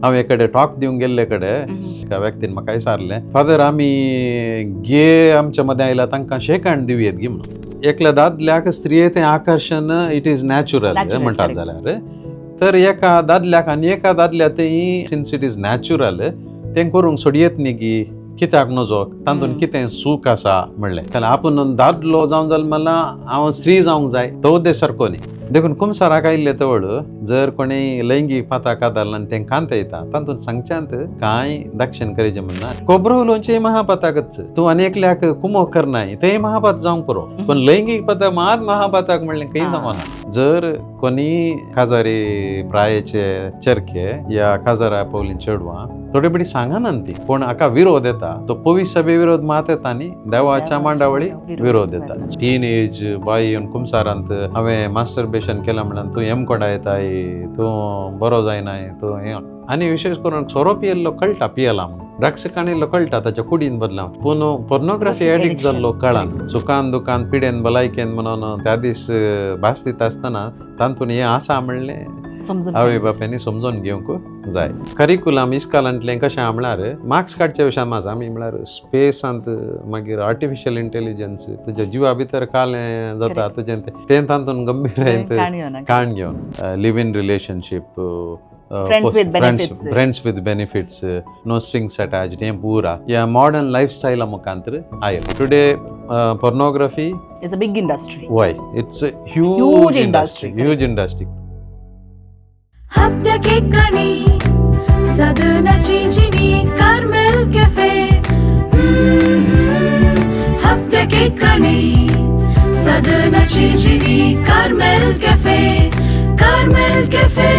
हांव एकडे टॉक दिवंक गेल्ले कडेन एका व्यक्तीन म्हाका विचारलें, फादर आमी गे आमच्या मदें आयला तांकां शेक हँड दिवयेत गी म्हणून. एकल्या दादल्याक स्त्रियेचें आकर्शण इट इज नॅचरल म्हणटात जाल्यार, तर एका दादल्याक आनी एका दादल्यातय सिन्स इट इज नॅचरल तें करूंक सोडयेत न्ही गी, कित्याक नजो तातूंत कितें सूख आसा म्हणलें. जाल्यार आपूण दादलो जावं जाल्यार हांव स्त्री जावंक जाय तो उद्देश सारको न्ही. देखून कुमसाराक आयिल्ले तवळ जर कोणें लैंगीक पाताक आदारला आनी तें कांत येता तातूंत सांगच्यांत कांय दाक्षिण करेचें म्हणना. खोबरो उलोवचें महापाताकच, तूं आनी एकल्याक कुमो करनाय तेंय महापात जावंक पुरो, पण लैंगीक पाताक मात महापाताक म्हणलें खंय सांगना. जर कोणी काजारी प्रायेचे चरखे या काजारा पवलीं चेडवां थोडी बडी सांगना ती, पूण हाका विरोध येता तो पवित्र सभे विरोध मात येता आनी देवाच्या मांडावळी विरोध येता. टीनेज बाय येवन कुमसारांत हांवें मास्टरबेशन केलां म्हणून तूं हेम कोडा येताय, तूं बरो जायनाय, तूं हें. आनी विशेश करून सोरो पियेल्लो कळटा पियेला म्हणून, ड्रग्स काणिल्लो कळटा ताच्या कुडीन बदला, पूण पोर्नोग्राफी एडिक्ट जाल्लो कळना. सुखान दुखान पिडेन भलायकेन म्हणून त्या दीस भास दिता आसतना तातूंत हें आसा म्हणलें आवय बापायनी समजून घेवंक जाय. करिकुलम इस्कालांतलें कशें म्हळ्यार मार्क्स काडच्या विशयान आसा आमी म्हळ्यार स्पेसांत मागीर आर्टिफिशियल इंटेलिजन्स तुज्या जिवा भितर कालें जाता तुजें तें तातूंत गंभीर काण घेवन live in relationship, friends with benefits, no strings attached, हें पुरा ह्या मॉडर्न लायफस्टायला मुखांतर आयला. Today pornography is a big industry. व्हय, इट्स अ ह्यूज इंडस्ट्री. हप्त्या केकांनी सदनाची जिनी कार्मेल कॅफे. हप्त्या केकांनी सदनाची जिनी Carmel cafe. Carmel cafe.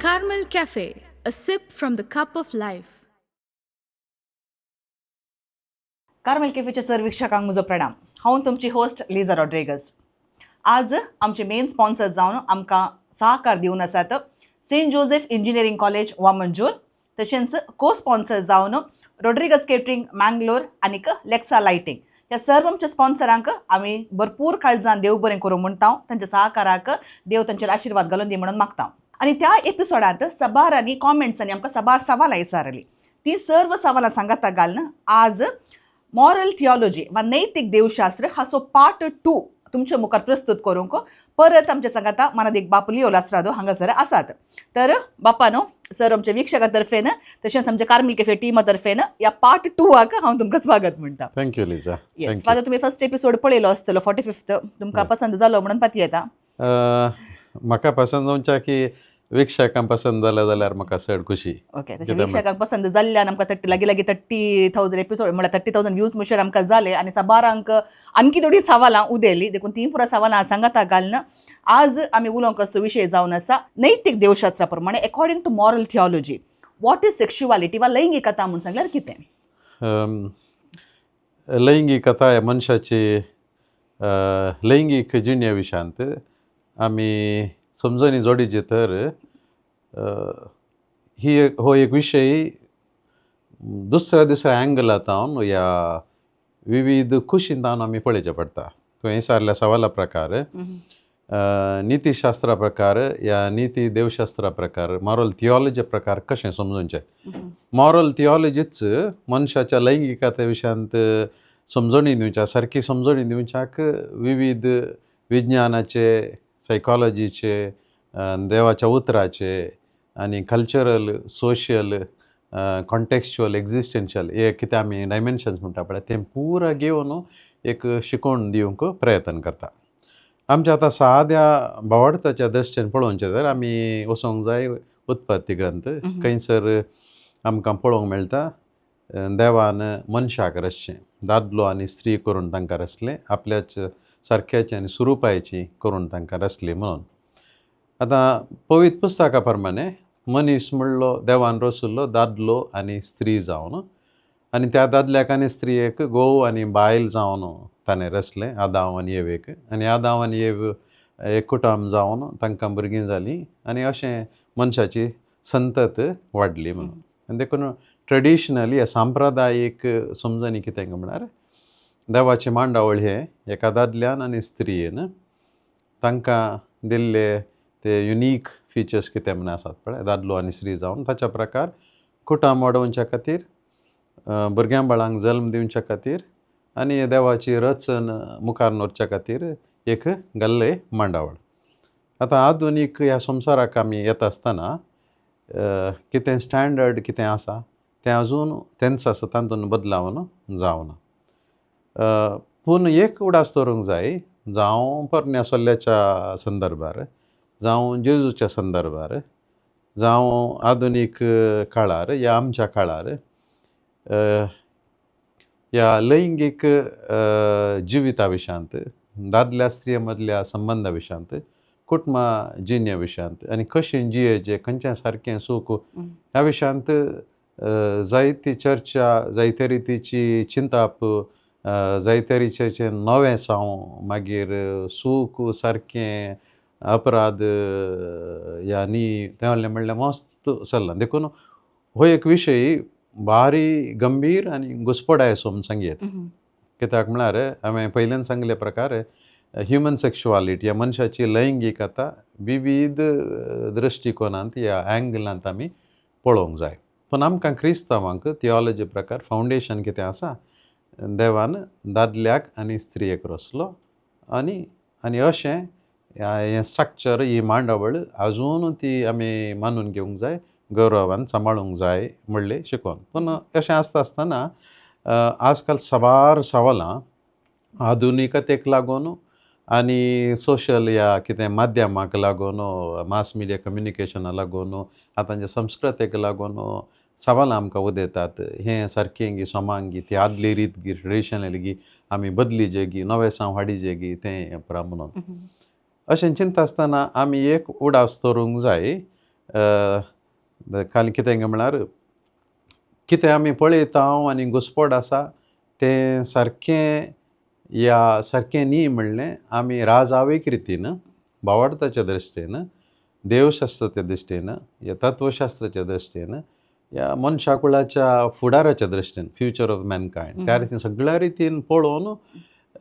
Carmel Cafe, a sip from the cup of life. Carmel कॅफेच्या सर्वेक्षकांक म्हजो प्रणाम. हांव तुमची होस्ट लिझा रॉड्रिगज. आज आमचे मेन स्पॉन्सर जावन आमकां सहकार दिवन आसात Saint Joseph Engineering College Vamanjoor, तशेंच को स्पॉन्सर जावन रॉड्रिगज केटरिंग मँगलोर आनीक लेक्सा लायटिंग. ह्या सर्व आमच्या स्पॉन्सरांक आमी भरपूर काळजान देव बरें करूं म्हणटा. तांच्या सहकाराक देव तांचेर आशिर्वाद घालून दी म्हणून मागता. आनी त्या एपिसोडांत सबारांनी कॉमेंट्सांनी आमकां सबार सवालां विचारलीं. ती सर्व सवालां सांगाता घालन आज मॉरल थियोलॉजी वा नैतीक देवशास्त्र हाचो पार्ट 2 तुमच्या मुखार प्रस्तुत करूंक परत आमच्या सांगाता मनादीक बाप लिओ लास्ट्रादो हांगासर आसात. तर बापानो सर आमच्या विक्षका तर्फेन तशेंच आमच्या कार्मेल कॅफे टिमा तर्फेन ह्या पार्ट 2 हांव तुमकां स्वागत म्हणटा. Thank you Liza. येस फादर, तुमी फर्स्ट एपिसोड पळयलो आसतलो 45th, तुमकां पसंद जालो म्हणून पाती येता. म्हाका पसंद जावच्या की विक्षकांक पसंद जालें जाल्यार म्हाका चड खुशी. ओके, तशें विक्षकांक पसंद जाल्ल्यान आमकां लागीं 30,000 एपिसोड म्हळ्यार 30,000 व्ह्यूज म्हणसर आमकां जाले आनी सबारांक आणखी थोडी सवालां उदेली. देखून ती पुरा सवालां सांगाता घालन आज आमी उलोवंक असो विशय जावन आसा नैतीक देवशास्त्रा प्रमाणे according to moral theology what is sexuality वा लैंगिकता म्हणून सांगल्यार कितें? लैंगिकता ह्या मनशाची लैंगीक जिणे विशयांत आमी समजून जोडीचे तर हो एक विशय दुसऱ्या एंगलांतावन ह्या विविध खुशींतावन आमी पळोवचें पडटा. तुवें विचारल्या सवाला प्रकार नितीशास्त्रा प्रकार या नीती देवशास्त्रा प्रकार मॉरल थियोलॉजी प्रकार कशें समजूंचें. मॉरल थियोलॉजीच मनशाच्या लैंगिकते विशयांत समजणी दिवच्या सारकी समजणी दिवच्याक विविध विज्ञानाचे, सायकॉलॉजीचे, देवाच्या उतराचे आनी कल्चरल, सोशियल, कॉन्टेक्स्चुअल, एक्झिस्टेन्शियल हे कितें आमी डायमेन्शन्स म्हणटा पळय तें पुरा घेवन एक शिकोवन दिवंक प्रयत्न करता. आमच्या आतां साद्या भावार्थाच्या दृश्टीन पळोवचें तर आमी वचोंक जाय उत्पत्ती ग्रंथ. खंयसर आमकां पळोवंक मेळटा देवान मनशाक रचचें, दादलो आनी स्त्री करून तांकां रचलें, आपल्याच सारक्याची आनी स्वरुपाची करून तांकां रचली म्हणून. आतां पवित्र पुस्तका प्रमाणे मनीस म्हणलो देवान रचुल्लो दादलो आनी स्त्री जावन आनी त्या दादल्याक आनी स्त्रियेक घोव आनी बायल जावन ताणें रचलें आदाम आनी येवेक. आनी आदाम आनी येव एक कुटुंब जावन तांकां भुरगीं जालीं आनी अशें मनशाची संतत वाडली म्हणून. आनी देखून ट्रेडिशनली ह्या सांप्रदायीक समजणी कितें म्हळ्यार देवाची मांडावळ हे एका दादल्यान आनी स्त्रियेन तांकां दिल्ले ते युनीक फिचर्स कितें म्हण आसात पळय दादलो आनी स्त्री जावन ताच्या प्रकार कुटाम वाडोवच्या खातीर भुरग्यां बाळांक जल्म दिवच्या खातीर आनी देवाची रचन मुखार व्हरच्या खातीर एक गल्ले मांडावळ. आतां आधुनीक ह्या संवसाराक आमी येता आसतना कितें स्टँडर्ड कितें आसा तें अजून तेंच आसा, तातूंत बदलावन जावना. पूण एक उडास दवरूंक जाय, जावं परन्यासोल्ल्याच्या संदर्भार, जावं जेजूच्या संदर्भार, जावं आधुनीक काळार या आमच्या काळार ह्या लैंगीक जिविता विशयांत, दादल्या स्त्रिये मदल्या संबंदा विशयांत, कुटुंबा जिणे विशयांत आनी कशें जियेचें, खंयचें सारकें सूख ह्या विशयांत जायती चर्चा, जायते रितीची चिंताप, जायते रितीचें नवें साव, मागीर सूख सारकें अपराध ह्या न्ही तें म्हणल्यार मस्त चल्लां. देखून हो एक विशय भारी गंभीर आनी घुसपडाय सोम सांगयेत. कित्याक म्हळ्यार हांवें पयल्यान सांगले प्रकार ह्युमन सेक्शुआलिटी ह्या मनशाची लैंगीकता विविध दृश्टिकोनांत ह्या एंगलांत आमी पळोवंक जाय. पूण आमकां क्रिस्तांवांक थियोलॉजी प्रकार फावंडेशन कितें आसा, देवान दादल्याक आनी स्त्रियेक रचलो आनी आनी अशें हें स्ट्रक्चर ही मांडावळ अजून ती आमी मानून घेवंक जाय, गौरवान सांबाळूंक जाय म्हणलें शिकोवन. पूण अशें आसता आसतना आजकाल साबार सवालां आधुनिकतेक लागून आनी सोशल ह्या कितें माध्यमाक लागून, मास मिडिया कम्युनिकेशना लागून, आतांच्या संस्कृतेक लागून सवालां आमकां उदेतात. हें सारकें गी सोमांग गी, ती आदली रीत गी, ट्रेडिशनल गी आमी बदलीचे गी, नवें साव हाडिचे गी तें पुरा म्हणून. अशें चिंता आसतना आमी एक उडास दवरूंक जाय. खाली कितें म्हळ्यार कितें आमी पळयता आनी घुसपड आसा तें सारकें या सारकें न्ही म्हणलें आमी राजावीक रितीन, भावार्थाच्या दृश्टीन, देवशास्त्राच्या दृश्टीन, या तत्वशास्त्राच्या दृश्टीन, या मनशाकुळाच्या फुडाराच्या दृश्टीन, फ्युचर ऑफ मॅनकायंड त्या रितीन सगळ्या रितीन पळोवन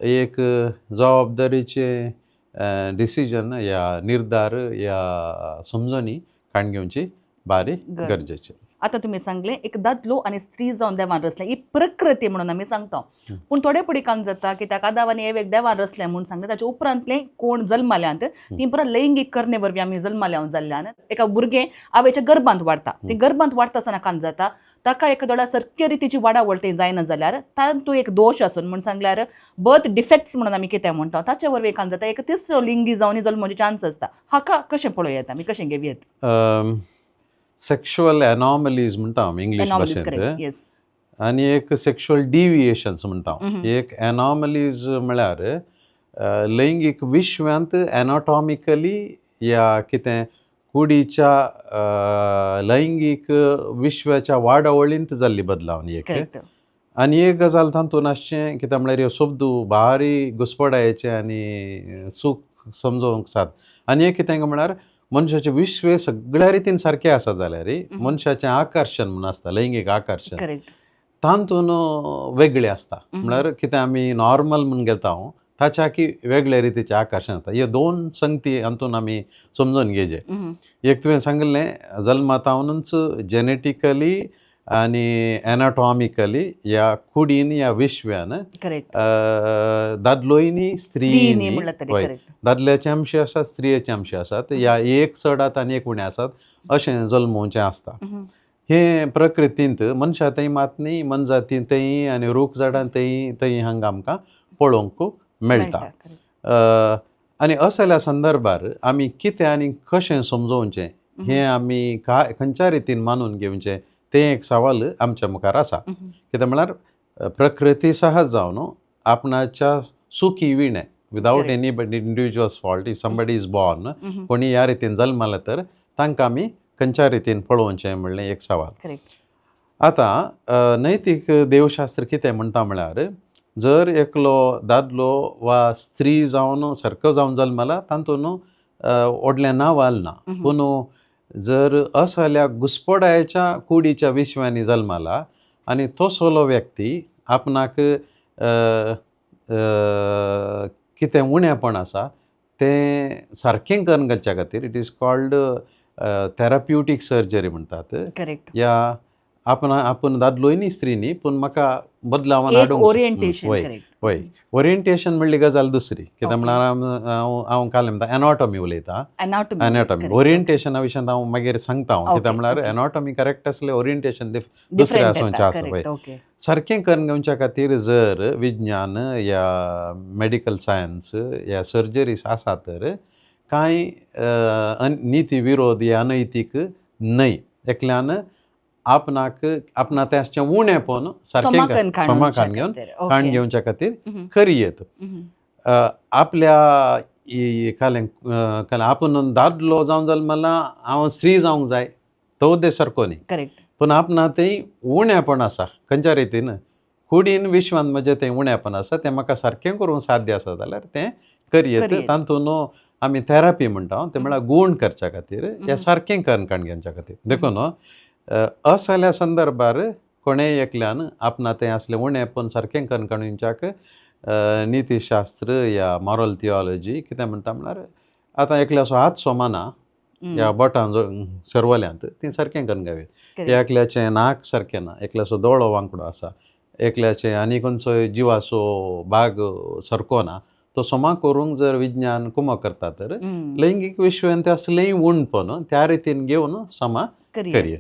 एक जबाबदारीचे डिसिजन या निर्धार या समजणी काडून घेवची बारी गरजेची. आता तुम्ही सांगले एक दादलो आणि स्त्री जावन देवान रचले ही प्रकृती म्हणून आमी सांगता. पूण थोडे फुडें जाता की त्या कादावानी एक देवान रचलें म्हणून सांगता, ताच्या उपरांतले कोण जल्माल्यांत ती पुरा लैंगीक करणे वरवीं आमी जल्माल्यांत जाल्ल्यान एका भुरगें आवयच्या गर्भांत वाडटा. ती गर्भांत वाडटा आसतना कान जाता ताका एका दोळा सारके रितीची वाडावळ तें जायना जाल्यार तातूंत एक दोश आसून म्हण सांगल्यार बर्थ डिफेक्ट्स म्हणून आमी कितें म्हणटा ताचे वरवीं कान जाता एक तिसरो लिंगी जावन जल्माचे चान्स आसता. हाका कशें पळोवया आमी, कशें घेवया? सेक्शुअल एनॉमलीज म्हणटा आमी इंग्लीश भाशेंत, आनी एक सेक्शुअल डिविएशन्स म्हणटा. एक एनॉमलीज म्हळ्यार लैंगीक विश्वांत एनाटॉमिकली या कितें कुडीच्या लैंगीक विश्वाच्या वाडावळींत जाल्ली बदलावणी एक. आनी एक गजाल तातूंत आसचें कितें म्हळ्यार ह्यो शब्दू भारी घुसपडायेचे आनी सूख समजोवंक साद. आनी एक कितें म्हळ्यार मनशाचे विश्व सगळ्या रितीन सारकें आसा जाल्यार मनशाचें आकर्शण म्हणून आसता, लैंगीक आकर्शण तातूंत वेगळें आसता. म्हळ्यार कितें आमी नॉर्मल म्हणून घेता ताच्या की वेगळ्या रितीचें आकर्शण जाता. हे दोन संगती हातूंत आमी समजून घेवचे. एक तुवें सांगलें जल्मातावनूच जेनेटिकली आनी एनाटॉमिकली ह्या कुडीन ह्या विश्व्यान दादलोय न्ही स्त्री न्ही, दादल्याचे अंशी आसात स्त्रियेचे अंशी आसात, ह्या एक चडात आनी एक उणें आसात अशें जल्मोवचें आसता. हे प्रकृतींत मनशांतय मात न्ही, मनजातींतय आनी रूख झाडांतय हांगा आमकां पळोवंक मेळटा. आनी असल्या संदर्भार आमी कितें आनी कशें समजोवचें हें आमी खंयच्या रितीन मानून घेवचें तें एक सवाल आमच्या मुखार आसा. कितें म्हळ्यार प्रकृती सहज जावन आपणाच्या सुखी विणे विदावट any individual's fault, if somebody is born, कोणी ह्या रितीन जल्माला तर तांकां आमी खंयच्या रितीन पळोवचें म्हणलें एक सवाल. आतां नैतीक देवशास्त्र कितें म्हणटा म्हळ्यार जर एकलो दादलो वा स्त्री जावन सारको जावन जल्माला तातूंत व्हडलें नांव आलना. पूण जर असल्या घुसपडायच्या कुडीच्या विश्वांनी जल्माला आनी तो सोलो व्यक्ती आपणाक कितें उणेंपण आसा ते सारकें करून घालच्या खातीर इट इज कॉल्ड थेराप्युटीक सर्जरी म्हणटात. करेक्ट. या आपूण दादलोय न्ही स्त्री न्ही पूण म्हाका बदलावन एक हाडूंक ओरिएंटेशन. वय करेक्ट. वय ओरिएंटेशन म्हणली गजाल दुसरी कित्याक म्हळ्यार हांव काल म्हणटा एनाटॉमी उलयतां. एनाटॉमी ओरिएंटेशना विशयान हांव मागीर सांगता कित्याक म्हळ्यार एनाटॉमी करेक्ट आसलें ओरिएंटेशन दुसरें आसूंचें आसा पळय. सारकें करून घेवच्या खातीर जर विज्ञान या मेडिकल सायन्स या सर्जरीज आसा तर कांय नीती विरोध या अनैतीक न्हय. एकल्यान आपणा तें उणेपण सारकें समाकान घेवन काण घेवच्या खातीर करियेत. आपल्या आपूण दादलो जावं जल्मला हांव स्त्री जावंक जाय तो उद्देश सारको न्ही. करेक्ट. पूण आपणा तें उणेपण आसा खंयच्या रितीन कुडीन विश्वान म्हजें तें उणेपण आसा तें म्हाका सारकें करूंक साध्य आसा जाल्यार तें करियेत. तातूंत आमी थेरपी म्हणटा तें म्हळ्यार गूण करच्या खातीर हें सारकें करून काण घेवच्या खातीर. देखून असल्या संदर्भार कोणेय एकल्यान आपणा तें असलें उणेपण सारकें करून काडूंच्याक नितीशास्त्र या मॉरल थियोलॉजी कितें म्हणटा म्हळ्यार आतां एकल्याचो हात सोमाना ह्या बोटां सरवल्यांत ती सारकें करून घावी. एकल्याचें नाक सारकें ना, एकल्याचो दोळो वांकडो आसा, एकल्याचें आनी खंयचोय जिवाचो भाग सारको ना, तो सोमा करूंक जर विज्ञान कुमो करता तर लैंगीक विश्वान तें असलेंय उणपण त्या रितीन घेवन सोमा करियेत.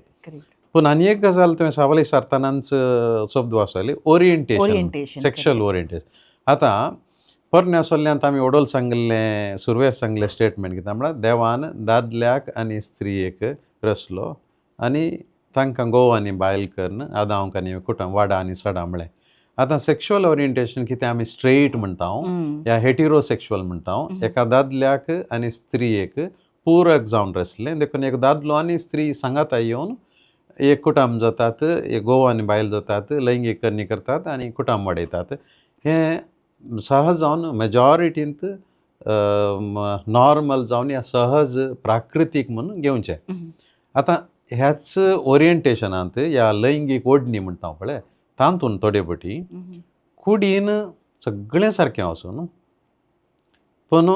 पूण आनी एक गजाल तुवें सावली सारतानाच शब्द वाचली ओरिएंटेशन, सेक्शुअल ओरिएंटेशन. आतां पोरण्या सोल्ल्यांत आमी ओडोल सांगलें सुरवेर सांगलें स्टेटमेंट कितें म्हळ्यार देवान दादल्याक आनी स्त्रियेक रचलो आनी तांकां घोव आनी बायल करून आदांक आनी कुटुंब वाडा आनी सडा म्हळें. आतां सेक्शुअल ओरिएंटेशन कितें आमी स्ट्रेट म्हणटा या हेटेरोसेक्शुअल म्हणटा. एका दादल्याक आनी स्त्रियेक पूरक जावन रचलें. देखून एक दादलो आनी स्त्री सांगाता येवन एक कुटुंब जातात, एक घोव आनी बायल जातात, लैंगीक करणी करतात आनी कुटुंब वाडयतात. हें सहज जावन मेजॉरिटींत नॉर्मल जावन या सहज प्राकृतीक म्हणून घेवचें. आतां ह्याच ओरिएंटेशनांत या लैंगीक ओडणी म्हणटा पळय तातूंत थोडे पटी कुडीन सगळें सारकें वचून पूण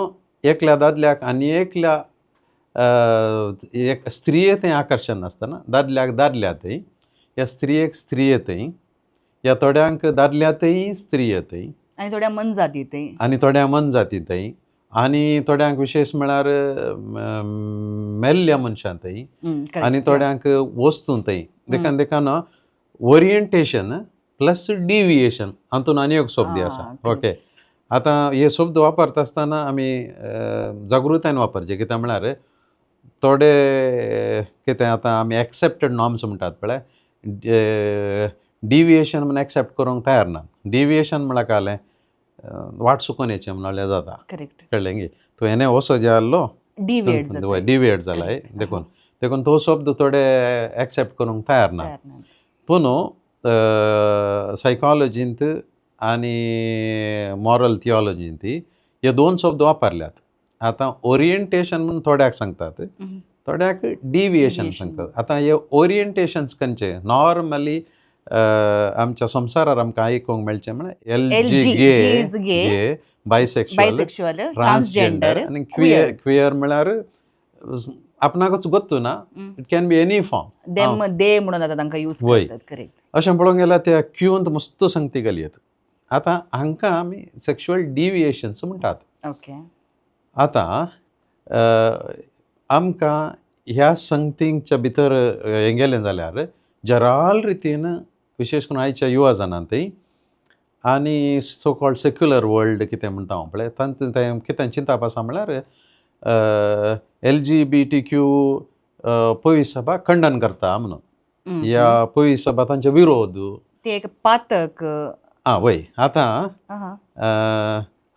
एकल्या दादल्याक आनी एकल्या एक स्त्रियेंतय आकर्शण नासतना दादल्याक दादल्यातय या स्त्रियेक स्त्रियेतय या थोड्यांक दादल्यातय स्त्रियेतय आनी थोड्या मन जातीतय आनी थोड्या मन जातीतय आनी थोड्यांक विशेश म्हळ्यार मेल्ल्या मनशांतय आनी थोड्यांक वस्तूंतय. देखून ओरिएंटेशन प्लस डिविएशन हातूंत आनी एक शब्द आसा. ओके. आतां हे शब्द वापरता आसतना आमी जागृतायेन वापरचे कित्याक म्हळ्यार थोडे कितें आतां आमी एक्सेप्टेड नॉर्म्स म्हणटात पळय डिविएशन म्हण एक्सेप्ट करूंक तयार ना. डिविएशन म्हळ्यार काय जालें वाट चुकोवन येचें म्हणल्यार जाता. कळ्ळें न्ही. तूं हेणे असो जे आहलो डिविएट जालाय देखून तो शब्द थोडे एक्सेप्ट करूंक तयार ना. पूण सायकॉलॉजींत आनी मॉरल थियोलॉजींत हे दोन शब्द वापरल्यात. आतां ओरिएंटेशन म्हणून थोड्याक सांगतात, थोड्याक डिविएशन सांगतात. आतां हे ओरिएंटेशन्स खंयचे नॉर्मली आमच्या संवसारार आमकां आयकूंक मेळचें म्हळ्यार LG गे बायसेक्शुअल ट्रान्सजेंडर आनी क्वियर म्हळ्यार आपणाकच गोत्तू ना. It can be any form दे म्हणून आतां तांकां यूज करतात. करेक्ट. अशें पळोवंक गेल्यार त्या क्यूंत मस्त संगती घालयत. आतां हांकां आमी सेक्शुअल डिविएशन्स म्हणटात. ओके. आतां आमकां ह्या संगतींच्या भितर हें गेलें जाल्यार जराल रितीन विशेश करून आयच्या युवा जाणांतय आनी सो कॉल्ड सेक्युलर वर्ल्ड कितें म्हणटा हांव पळय तांतूंत कितें चिंतप आसा म्हळ्यार LGBTQ पयस सभा खंडन करता म्हणून या पयस सभा तांचे विरोध ते एक पातक. वय. आतां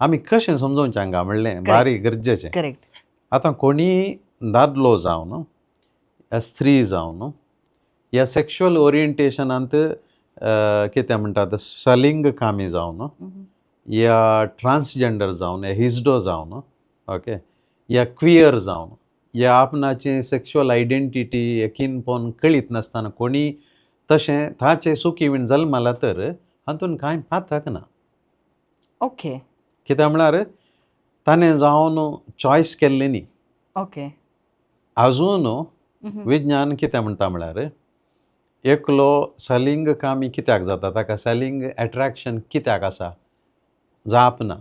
आमी कशें समजोवचें हांगा म्हणलें भारी गरजेचें. करेक्ट. आतां कोणी दादलो जावन स्त्री जावन या सेक्शुअल ओरिएंटेशनांत कितें म्हणटात सलिंग कामी जावन या ट्रान्सजेंडर जावन या हिजडो जावन ओके या क्वियर जावन या आपणाची सेक्शुअल आयडेंटिटी एकीनपण कळीत नासतना कोणी तशें ताचे सुखीवीण जल्माला तर हातूंत कांय पातक ना. ओके. कित्याक म्हळ्यार ताणें जावन चॉयस केल्लें न्ही. ओके. अजून विज्ञान कितें म्हणटा म्हळ्यार एकलो सलिंग कामी कित्याक जाता, ताका सलिंग एट्रॅक्शन कित्याक आसा जाप ना.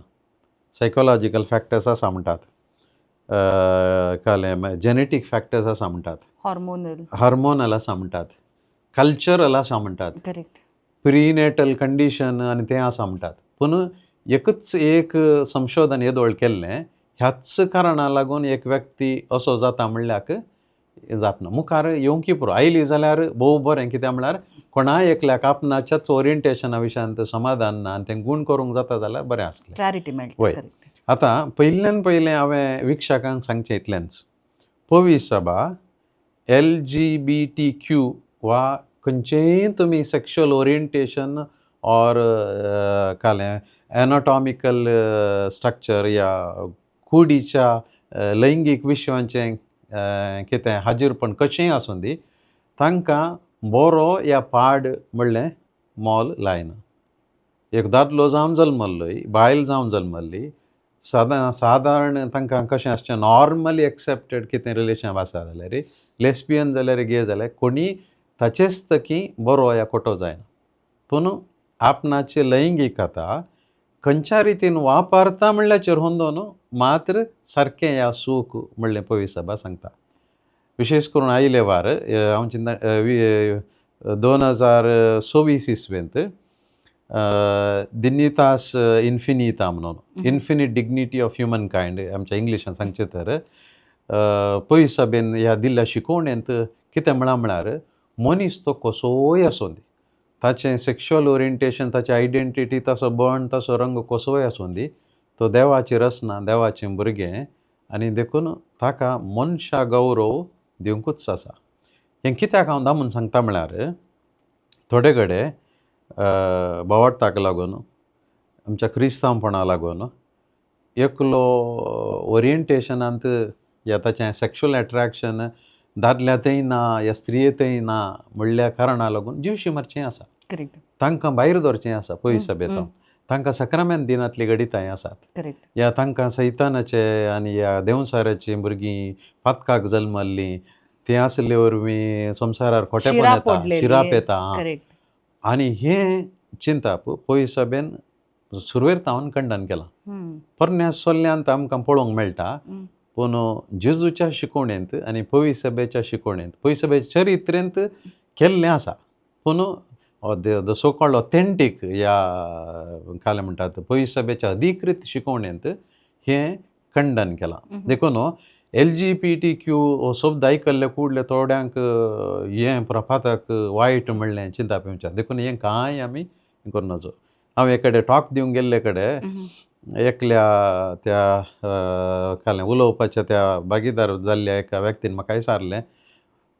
सायकोलॉजिकल फॅक्टर्स आसा म्हणटात, कळ्ळें, जेनेटीक फॅक्टर्स आसा म्हणटात, हार्मोनल आसा म्हणटात, कल्चरल आसा म्हणटात, करेक्ट. प्रिनेटल कंडिशन आनी तें आसा म्हणटात. पूण एकच एक संशोधन येदोळ केल्लें, ह्याच कारणां लागून एक व्यक्ती असो जाता म्हणल्याक जापना. मुखार येवंकी पुरो आयली जाल्यार भोव बरें, कित्याक म्हळ्यार कोणाय एकल्याक आपणाच्याच ओरिएंटेशना विशयान समाधान ना आनी तें गूण करूंक जाता जाल्यार बरें आसलें. क्लॅरिटी मेळटा. वय. करेक्ट. आतां पयल्यान पयलें हांवें विक्षकांक सांगचें इतलेंच, पवीस सभा LGBTQ वा खंयचेंय तुमी सेक्शुअल ओरिएंटेशन ऑर कळ्ळें एनाटॉमिकल स्ट्रक्चर या कुडीच्या लैंगीक विशयांचें कितें हाजीर पण कशेंय आसूं दी, तांकां बरो या पाड म्हणलें मोल लायना. एक दादलो जावन जल्मल्लोय, बायल जावन जल्मल्ली, सादारण तांकां कशें आसचें नॉर्मली एक्सेप्टेड कितें रिलेशन आसा जाल्यार लेस्बियन जाल्यार गे जाल्यार कोणी ताचेच तकी बरो या खोटो जायना. पूण आपणाची लैंगिकता खंयच्या रितीन वापरता म्हणल्याचेर होंदोन मात्र सारकें या सूख म्हणलें पवीस सभा सांगता. विशेश करून आयले वार हांव चिंता 2026 इसवेंत दिग्नितास इन्फिनिता म्हणून, इन्फिनीट डिग्निटी ऑफ ह्युमन कायंड आमच्या इंग्लिशान सांगचें तर पवीस सभेन ह्या दिल्ल्या शिकोवणेंत कितें म्हळ्यार मनीस तो कसोय आसूं दी, ताचें सेक्शुअल ओरिएंटेशन, ताची आयडेंटिटी, ताचो बण, ताचो रंग कसोय आसूं दी, तो देवाची रचना, देवाचें भुरगें, आनी देखून ताका मनशा गौरव दिवंकूच आसा. हें कित्याक हांव दामून सांगता म्हळ्यार थोडे कडेन बोवाळताक लागून, आमच्या क्रिस्तांवपणा लागून एकलो ओरिएंटेशनांत या ताचें सेक्शुअल एट्रॅक्शन दादल्यातय ना या स्त्रियेतय ना म्हणल्या कारणां लागून जीवशी मारचें आसा. करेक्ट. तांकां भायर दवरचें आसा पयस सभेतां. तांकां सक्रामेंत दिनांतली घडितांय आसात. करेक्ट. या तांकां सैतानाचे आनी ह्या देवसाऱ्याचीं भुरगीं पातकाक जल्मल्लीं तीं आसले वरवीं संवसारार खोटेपण येता, शिराप येता. करेक्ट. आनी हें चिंताप पयस सभेन सुरवेर तावन खंडन केलां. परन्या सोल्ल्यांत आमकां पळोवंक मेळटा. पूण जेजूच्या शिकोवणेंत आनी पवीस सभेच्या शिकोवणेंत, पवीस सभेच्या चरित्रेंत केल्लें आसा. पूण द सो कॉल्ड ऑथेंटीक या काय म्हणटात पवीस सभेच्या अधिकृत शिकोवणेंत हें खंडन केलां. देखून LGBTQ हो शब्द आयकल्ले कुडले थोड्यांक हें प्रभाताक वायट म्हणलें चिंताप येवचें. देखून हें कांय आमी करूं नजो. हांव एक कडेन टॉक दिवंक गेल्ले कडेन एकल्या त्या काय उलोवपाच्या त्या भागीदार जाल्ल्या एका व्यक्तीन म्हाका विचारलें,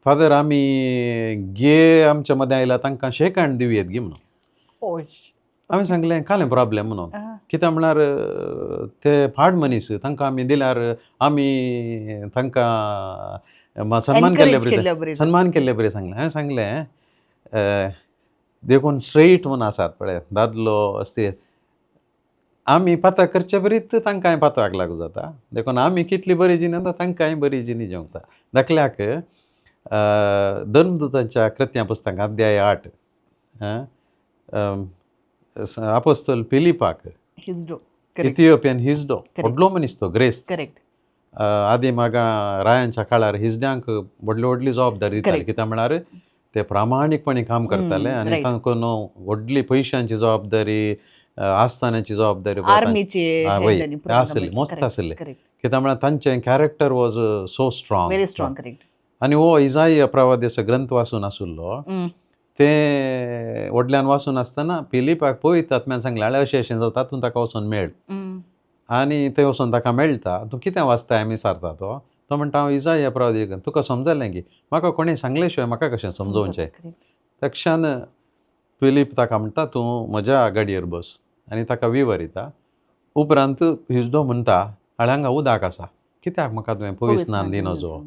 फादर आमी गे आमच्या मदें आयला तांकां शेक हँड दिवयेत गी म्हणून. हांवें सांगलें कालें प्रॉब्लेम म्हणून. कित्याक म्हळ्यार ते फाड मनीस, तांकां आमी दिल्यार आमी तांकां सन्मान केल्ले बरें सांगलें. हांवें सांगलें देखून स्ट्रेट म्हणून आसात पळय दादलो असते, आमी पाताक करचे बरीत तांकांय पातवाक लागू जाता. देखून आमी कितली बरी जिणी तांकांय बरी जिणी जेवंक जाता. दाखल्याक धर्मदूतांच्या कृत्यां पुस्तक अध्याय 8 आपोस्तल फिलिपाक इथिओपियन हिजडो व्हडलो मनीस तो ग्रेस्त. करेक्ट. आदी म्हाका रायांच्या काळार हिजड्यांक व्हडली व्हडली जबाबदारी दिताली. कित्याक म्हळ्यार ते प्रामाणीकपणी काम करताले आनी तांकां व्हडली पयशांची जबाबदारी, आस्थानाची जबाबदारी आसली, मस्त आसली. कित्याक म्हळ्यार तांचें character was so strong. Very strong. Correct. आनी हो इजाया प्रवादीचो ग्रंथ वाचून आसुल्लो तें व्हडल्यान वाचून आसतना फिलिपाक पळयतात म्हण सांगलें आल्या अशें जाता, तातूंत ताका वचून मेळ. आनी थंय वचून ताका मेळटा. तूं कितें वाचताय आमी विचारता तो म्हणटा हांव इजाया प्रवादी. तुका समजलें की म्हाका कोणें सांगले शिवाय म्हाका कशें समजोवचें. तक्षण फिलीप ताका म्हणटा तूं म्हज्या गाडयेर बस आनी ताका विवरिता. उपरांत हिजडो म्हणटा हांगा उदक आसा, कित्याक म्हाका तुवें पवीस स्नान दिनो जो.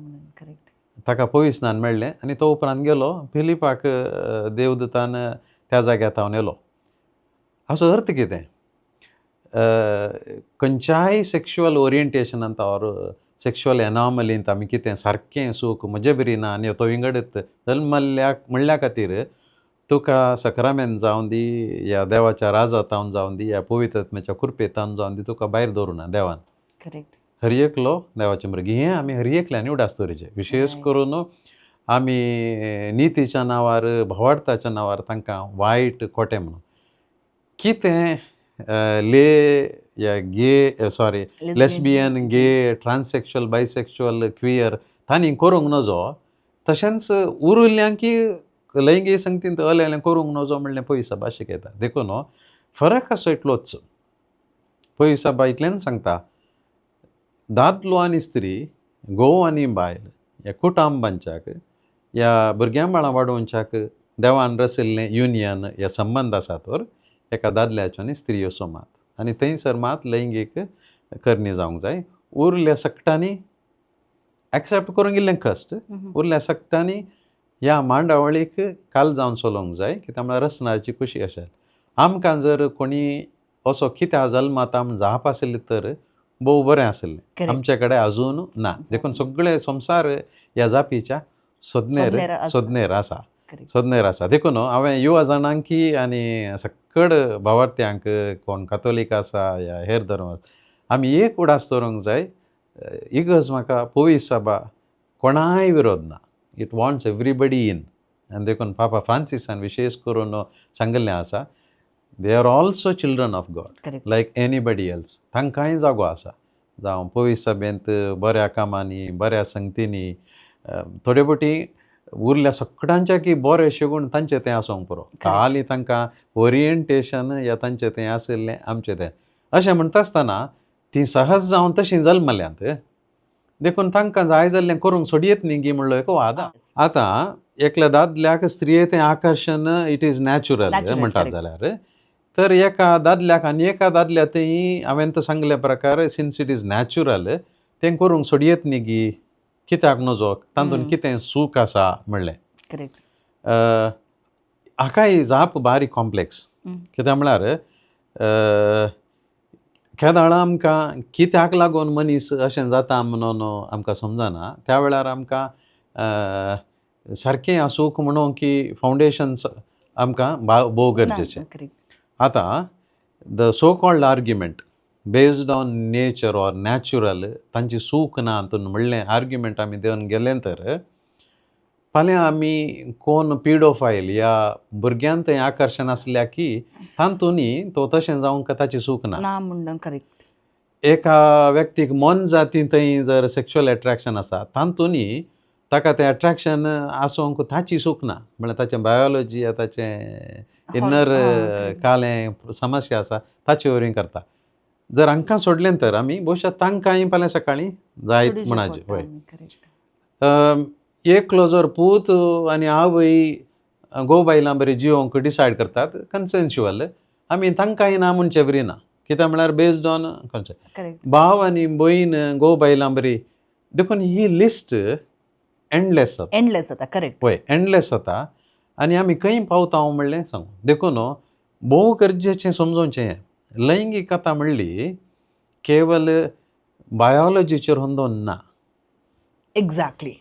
ताका पवीस स्नान मेळ्ळें आनी तो उपरांत गेलो. फिलिपाक देवदूतान त्या जाग्यार तावन येलो. हाचो अर्थ कितें? खंयच्याय सेक्शुअल ओरिएंटेशनांत ऑर सेक्शुअल एनॉमलींत आमी कितें सारकें सूख म्हजे बरी ना आनी तो विंगडत म्हणल्या खातीर तुका सक्रामेंत जावं दी या देवाच्या राजवतावन जावं दी या पवित्रत्म्याच्या कृपेतावन जावं दी तुका भायर दवरूना देवान. करेक्ट. हर एकलो देवाचे भुरगे हें आमी हर एकल्यानी उडास दवरचें. विशेश करून आमी नितीच्या नांवार भवार्थाच्या नांवार तांकां वायट खोटें म्हणून कितें या लेस्बियन गे ट्रान्ससेक्शुअल बायसेक्शुअल क्वियर तांणी करूंक नजो तशेंच उरिल्ल्यांकी लैंगीक संगतींत अलेलें करूंक नजो म्हणलें पळय साबा शिकयता. देखून फरक आसो इतलोच. पळय साबा इतल्यान सांगता दादलो आनी स्त्री घोव आनी बायल ह्या कुटुंबांच्याक ह्या भुरग्यां बाळां वाडोवच्याक देवान रचयल्लें युनियन ह्या संबंद आसा तर एका दादल्याचो आनी स्त्रियोचो मात आनी थंयसर मात लैंगीक करणी जावंक जाय. उरल्या सक्टांनी एक्सेप्ट करूंक इल्लें कश्ट उरल्या सक्टांनी ह्या मांडावळीक काल जावन चलोवंक जाय. कित्याक म्हळ्यार रचनाची खुशी अशें आमकां जर कोणी असो कित्याक जल्मात आम जाप आसलें तर भोव बरें आसलें. आमचे कडेन अजून ना. देखून सगळे संवसार ह्या जापीच्या सोदनेर आसा. देखून हांवें युवा जाणांकी आनी सकड भावार्थ्यांक कोण कॅथोलीक आसा या हेर धर्म आमी एक उडास दवरूंक जाय. इगर्ज म्हाका पळय साबा कोणाय विरोध ना. It wants everybody in. आनी देखून पापा फ्रांसिसान विशेश करून सांगिल्लें आसा they are also children of God like anybody else. तांकांय जागो आसा जावं पळय सभेंत बऱ्या कामांनी बऱ्या संगतींनी थोडे फावटी उरल्या सगळ्यांच्या की बरें शेगूण तांचें तें आसूंक पुरो. खाली तांकां ओरिएंटेशन या तांचें तें आसलें आमचें तें अशें म्हणटा आसतना ती सहज जावन तशीं जल्मल्यांत. देखून तांकां जाय जाल्लें करूंक सोडयेत न्ही गी म्हणलो एक वाद. आतां एकल्या दादल्याक स्त्रिये तें आकर्शण इट इज नॅचरल म्हणटात जाल्यार तर एका दादल्याक आनी एका दादल्यातय हांवें तर सांगल्या प्रकार सिन्स इट इज नॅचरल तें करूंक सोडयेत न्ही गी कित्याक नजो तातूंत कितें सूख आसा म्हणलें. करेक्ट. हाकाय जाप बारीक कॉम्प्लेक्स. कित्याक म्हळ्यार केदाळां आमकां कित्याक लागून मनीस अशें जाता म्हणून आमकां समजना. त्या वेळार आमकां सारकें ह्या सूख म्हणून की फावंडेशन्स आमकां भोव गरजेचें. आतां the so called argument based on nature or natural तांची सूख ना हातून म्हणलें आर्ग्युमेंट आमी देवन गेलें तर फाल्यां आमी कोण पिडोफायल या भुरग्यांत थंय आकर्शण आसल्या की तातूंनी तो तशें जावंक ताची सूख ना म्हणून. करेक्ट. एका व्यक्तीक मन जाती थंय जर सेक्शुअल एट्रॅक्शन आसा तातूंनी ताका तें एट्रॅक्शन आसूंक ताची सूख ना म्हळ्यार ताचें बायोलॉजी या ताचें इनर कालें समस्या आसा ताचे वरी करता. जर हांकां सोडलें तर आमी भविश्यांत तांकांय फाल्यां सकाळीं जायत म्हणाचें. हय. एकलो जर पूत आनी आवय घोव बायलां बरी जिवोवंक डिसायड करतात कन्सेन्शुअल आमी तांकांय ना म्हणचें बरी ना. कित्याक म्हळ्यार बेस्ड ऑन खंयचें भाव आनी भयण घोव बायलां बरी. देखून ही लिस्ट एंडलेस जाता. करेक्ट. पळय एंडलेस जाता आनी आमी खंय पावता म्हणलें सांगू. देखून भोव गरजेचें समजोवचें लैंगिकता म्हणली केवल बायोलॉजीचेर होंदोन ना. Exactly.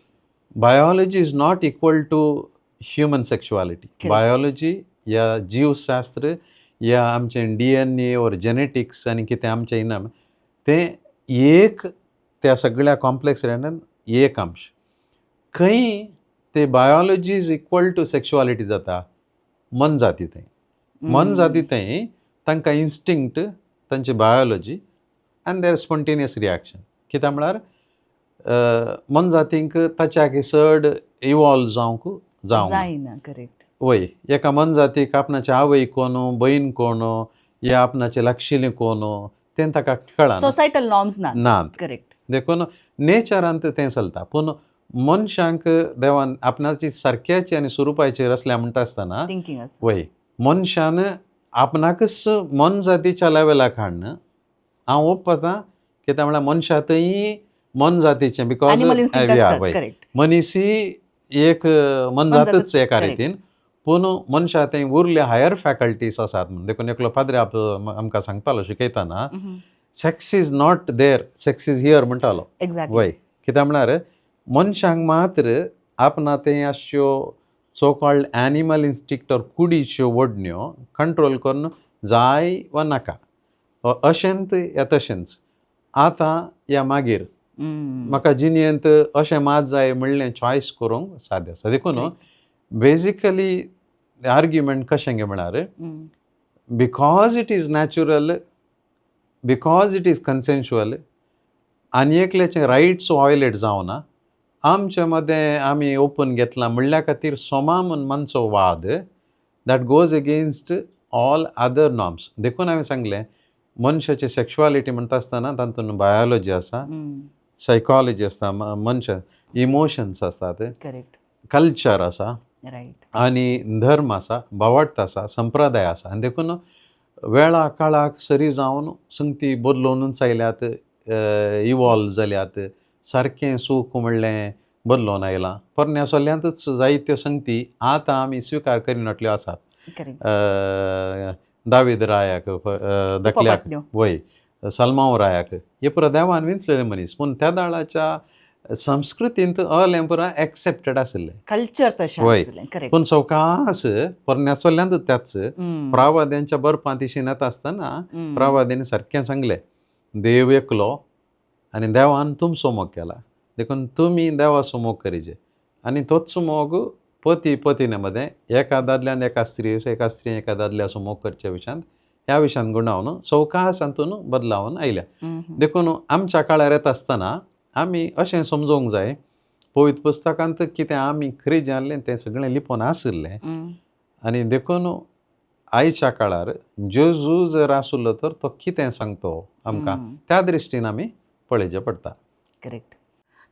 Biology is not equal to human sexuality. Biology या जीवशास्त्र या आमचें DNA और जेनेटिक्स आनी कितें आमचें इनाम तें एक त्या सगळ्या कॉम्प्लेक्स रेंडान एक अंश. खंय ते biology is equal to sexuality जाता मन जाती थंय. मन जाती थंय तांकां इन्स्टिंक्ट तांची बायोलॉजी आनी देर स्पॉन्टेनियस रिएक्शन. कित्याक म्हळ्यार मन जातींक ताच्या चड इवॉल्व जावंक जायना. करेक्ट. वय एका मन जातीक आपणाचे आवय कोण बहीण कोण या आपणाचे लागशिल्लें कोण तें ताका कळना. सोसायटल नॉर्म्स नात. करेक्ट. देखून नेचरांत तें चलता. पूण मनशांक देवान आपणाची सारक्याची आनी स्वरुपाचेर असल्या म्हणटा आसतना वय मनशान आपणाकच मन जातीच्या लेवलाक हाडना. हांव ओपता कित्याक म्हळ्यार मनशांतय मन जातीचें बिकॉज मनीस ही एक मन जातच एका रितीन पूण मनशा थंय उरले हायर फॅकल्टीज आसात म्हणून देखून एकलो पाद्री आमकां सांगतालो शिकयताना sex is not there sex is here म्हणटालो एक्झॅक्टली वय कित्याक म्हळ्यार मनशांक मात्र आपणा ते अश्यो सो कॉल्ड एनिमल इन्स्टिक्ट कुडीच्यो वडण्यो कंट्रोल करून जाय वा नाका अशेंत या तशेंच आतां या मागीर म्हाका जिणेंत अशें मात जाय म्हणलें चॉयस करूंक साद्य आसा देखून बेजिकली आर्ग्युमेंट कशें गे म्हळ्यार because it is natural because it is consensual आनी एकल्याचे रायट्स वायोलेट जावना आमचे मदें आमी ओपन घेतलां म्हणल्या खातीर सोमा म्हूण मानचो वाद that goes against all other norms देखून हांवें सांगलें मनशाची सेक्शुअलिटी म्हणटा आसतना तातूंत बायोलॉजी आसा सायकॉलॉजी आसता मनशा इमोशन्स आसतात करेक्ट कल्चर आसा रायट आनी धर्म आसा भावार्थ आसा संप्रदाय आसा आनी देखून वेळा काळाक सरी जावन संगती बदलोवनूच आयल्यात इवॉल्व जाल्यात सारकें सूख म्हणलें बदलोवन आयलां परन्या सोल्यांतच जायत्यो संगती आतां आमी स्विकार करिनातल्यो आसात दावीद रायाक दकल्याक वय सलमांव रायाक हे पुरो देवान विंचलेले मनीस पूण त्या दाळाच्या संस्कृतींत अलेंपुरा एक्सेप्टेड आसले कल्चर तशें वय करेक्ट पूण सवकास परन्यासोल्ल्यांत त्याच प्रावाद्यांच्या बरपां दिशीन येता आसतना प्रावाद्यांनी सारकें सांगलें देव एकलो आनी देवान तुमचो मोग केला देखून तुमी देवाचो मोग करीचे आनी तोच मोग पती पत्नी मदें एका दादल्यान एका स्त्रीन एका दादल्याचो मोग करच्या विशयांत ह्या विशयान गुणावन सवकास हातून बदलावन आयल्या देखून आमच्या काळार येता आसतना आमी अशें समजोवंक जाय पवित्र पुस्तकांत कितें आमी खरें जाल्लें तें सगळें लिपोवन आशिल्लें आनी देखून आयच्या काळार जेजू जर आसलो तर तो कितें सांगतो आमकां त्या दृश्टीन आमी पळयचें पडटा करेक्ट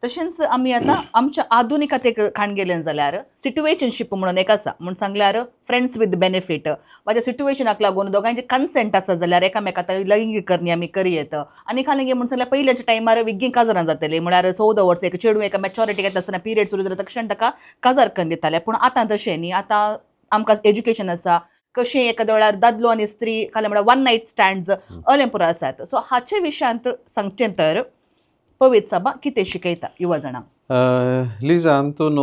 तशेंच आमी आतां आमच्या आधुनिकतेक खाण गेलें जाल्यार सिट्युएशनशीप म्हणून एक आसा म्हूण सांगल्यार फ्रेंड्स विथ बेनिफीट वा त्या सिट्युएशनाक लागून दोगांयचे कन्सेंट आसा जाल्यार एकामेकाक लैंगीक करणी आमी करयेत आनी खाली म्हणून सांगल्यार पयल्याच्या टायमार विग्गी काजरां जातालीं म्हळ्यार 14 वर्सां एक चेडूं एका मॅच्युरिटीक येता आसतना पिरियड सुरू जाता तक्षण ताका काजार करून दिताले पूण आतां तशें न्ही आतां आमकां एज्युकेशन आसा कशें एखाद्या वेळार दादलो आनी स्त्री खाली म्हळ्यार वन नायट स्टँड्स अलें पुरो आसात सो हाचे विशयांत सांगचें तर पवित्र सभा कितें शिकयता युवा जाणांक लिजा हातून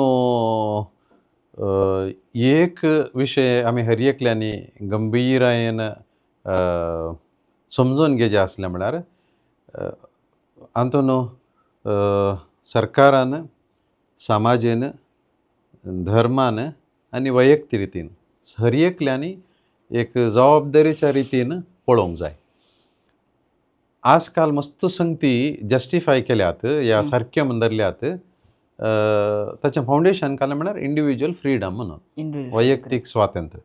एक विशय आमी हर एकल्यांनी गंभीरायेन समजून घेवचें आसलें म्हळ्यार हातून सरकारान समाजीन धर्मान आनी वैयक्तीक रितीन हर एकल्यांनी एक जबाबदारीच्या रितीन पळोवंक जाय आजकाल मस्त संगती जस्टिफाय केल्यात या सारक्यो म्हणून धरल्यात ताचें फावंडेशन कालें म्हळ्यार इंडिविज्युअल फ्रिडम म्हणून वैयक्तीक स्वातंत्र्य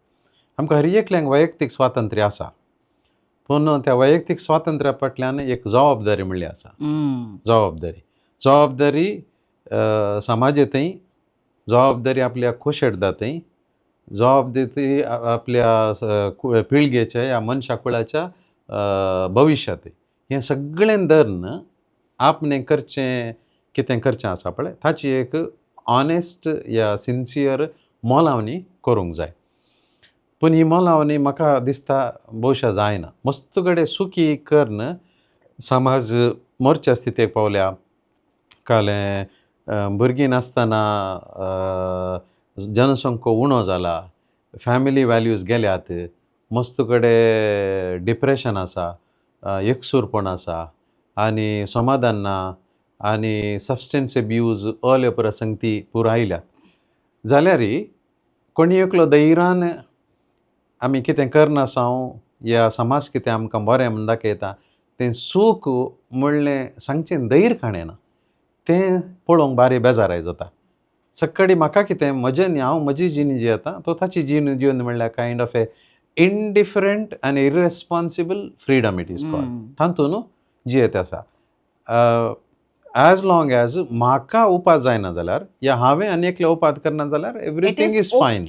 आमकां हर एकल्यांक वैयक्तीक स्वातंत्र्य आसा पूण त्या वैयक्तीक स्वातंत्र्या फाटल्यान एक जबाबदारी म्हणली आसा जबाबदारी समाजांतय जबाबदारी आपल्या कुशेडदांतय जबाबदारी आपल्या पिळगेच्या या मनशा कुळाच्या भविश्यात हें सगळें धरून आपणें करचें कितें करचें आसा पळय ताची एक ऑनेस्ट या सिन्सियर मोलावणी करूंक जाय पूण ही मोलावणी म्हाका दिसता भोवशा जायना मस्त कडेन सुखी करून समाज मोर्च्या स्थितीक पावल्या कालें भुरगीं नासतना जनसंख्यो उणो जाला फॅमिली वॅल्यूज गेल्यात मस्त कडेन डिप्रेशन आसा एकसूरपण आसा आनी समाधान ना आनी सबस्टन्स एब्यूज अलेपरा संगती पुरायल्यात जाल्यार कोणी एकलो धैर्यान आमी कितें करनासाव या समाज कितें आमकां बरें म्हूण दाखयता तें सूख म्हणलें सांगचें धैर्यखाणें ना तें पळोवंक बारी बेजाराय जाता सक्कडी म्हाका कितें म्हजें हांव म्हजी जिणी जी येता तो ताची जीवन म्हणल्यार कायंड ऑफ ए इनडिफरंट आनी irresponsible freedom it is called तातूंत जियेत आसा एज लॉंग एज म्हाका उपास जायना जाल्यार या हांवें आनी एकले उपास करना जाल्यार एवरीथींग इज फायन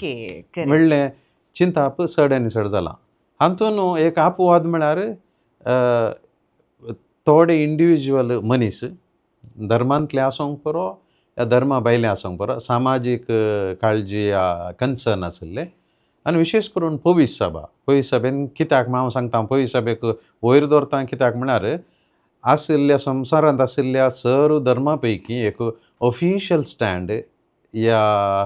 म्हणलें चिंताप चड आनी चड जालां हातूंत एक अपवाद म्हळ्यार थोडे इंडिविज्युअल मनीस धर्मांतले आसूंक पुरो या धर्मा भायले आसूंक पुरो सामाजीक काळजी या कन्सर्न आशिल्ले आनी विशेश करून पवीस सभेन कित्याक हांव सांगता पवीस सभेक वयर दवरता कित्याक म्हळ्यार आशिल्ल्या संवसारांत आशिल्ल्या सर्व धर्मा पैकी एक ऑफिशियल स्टँड या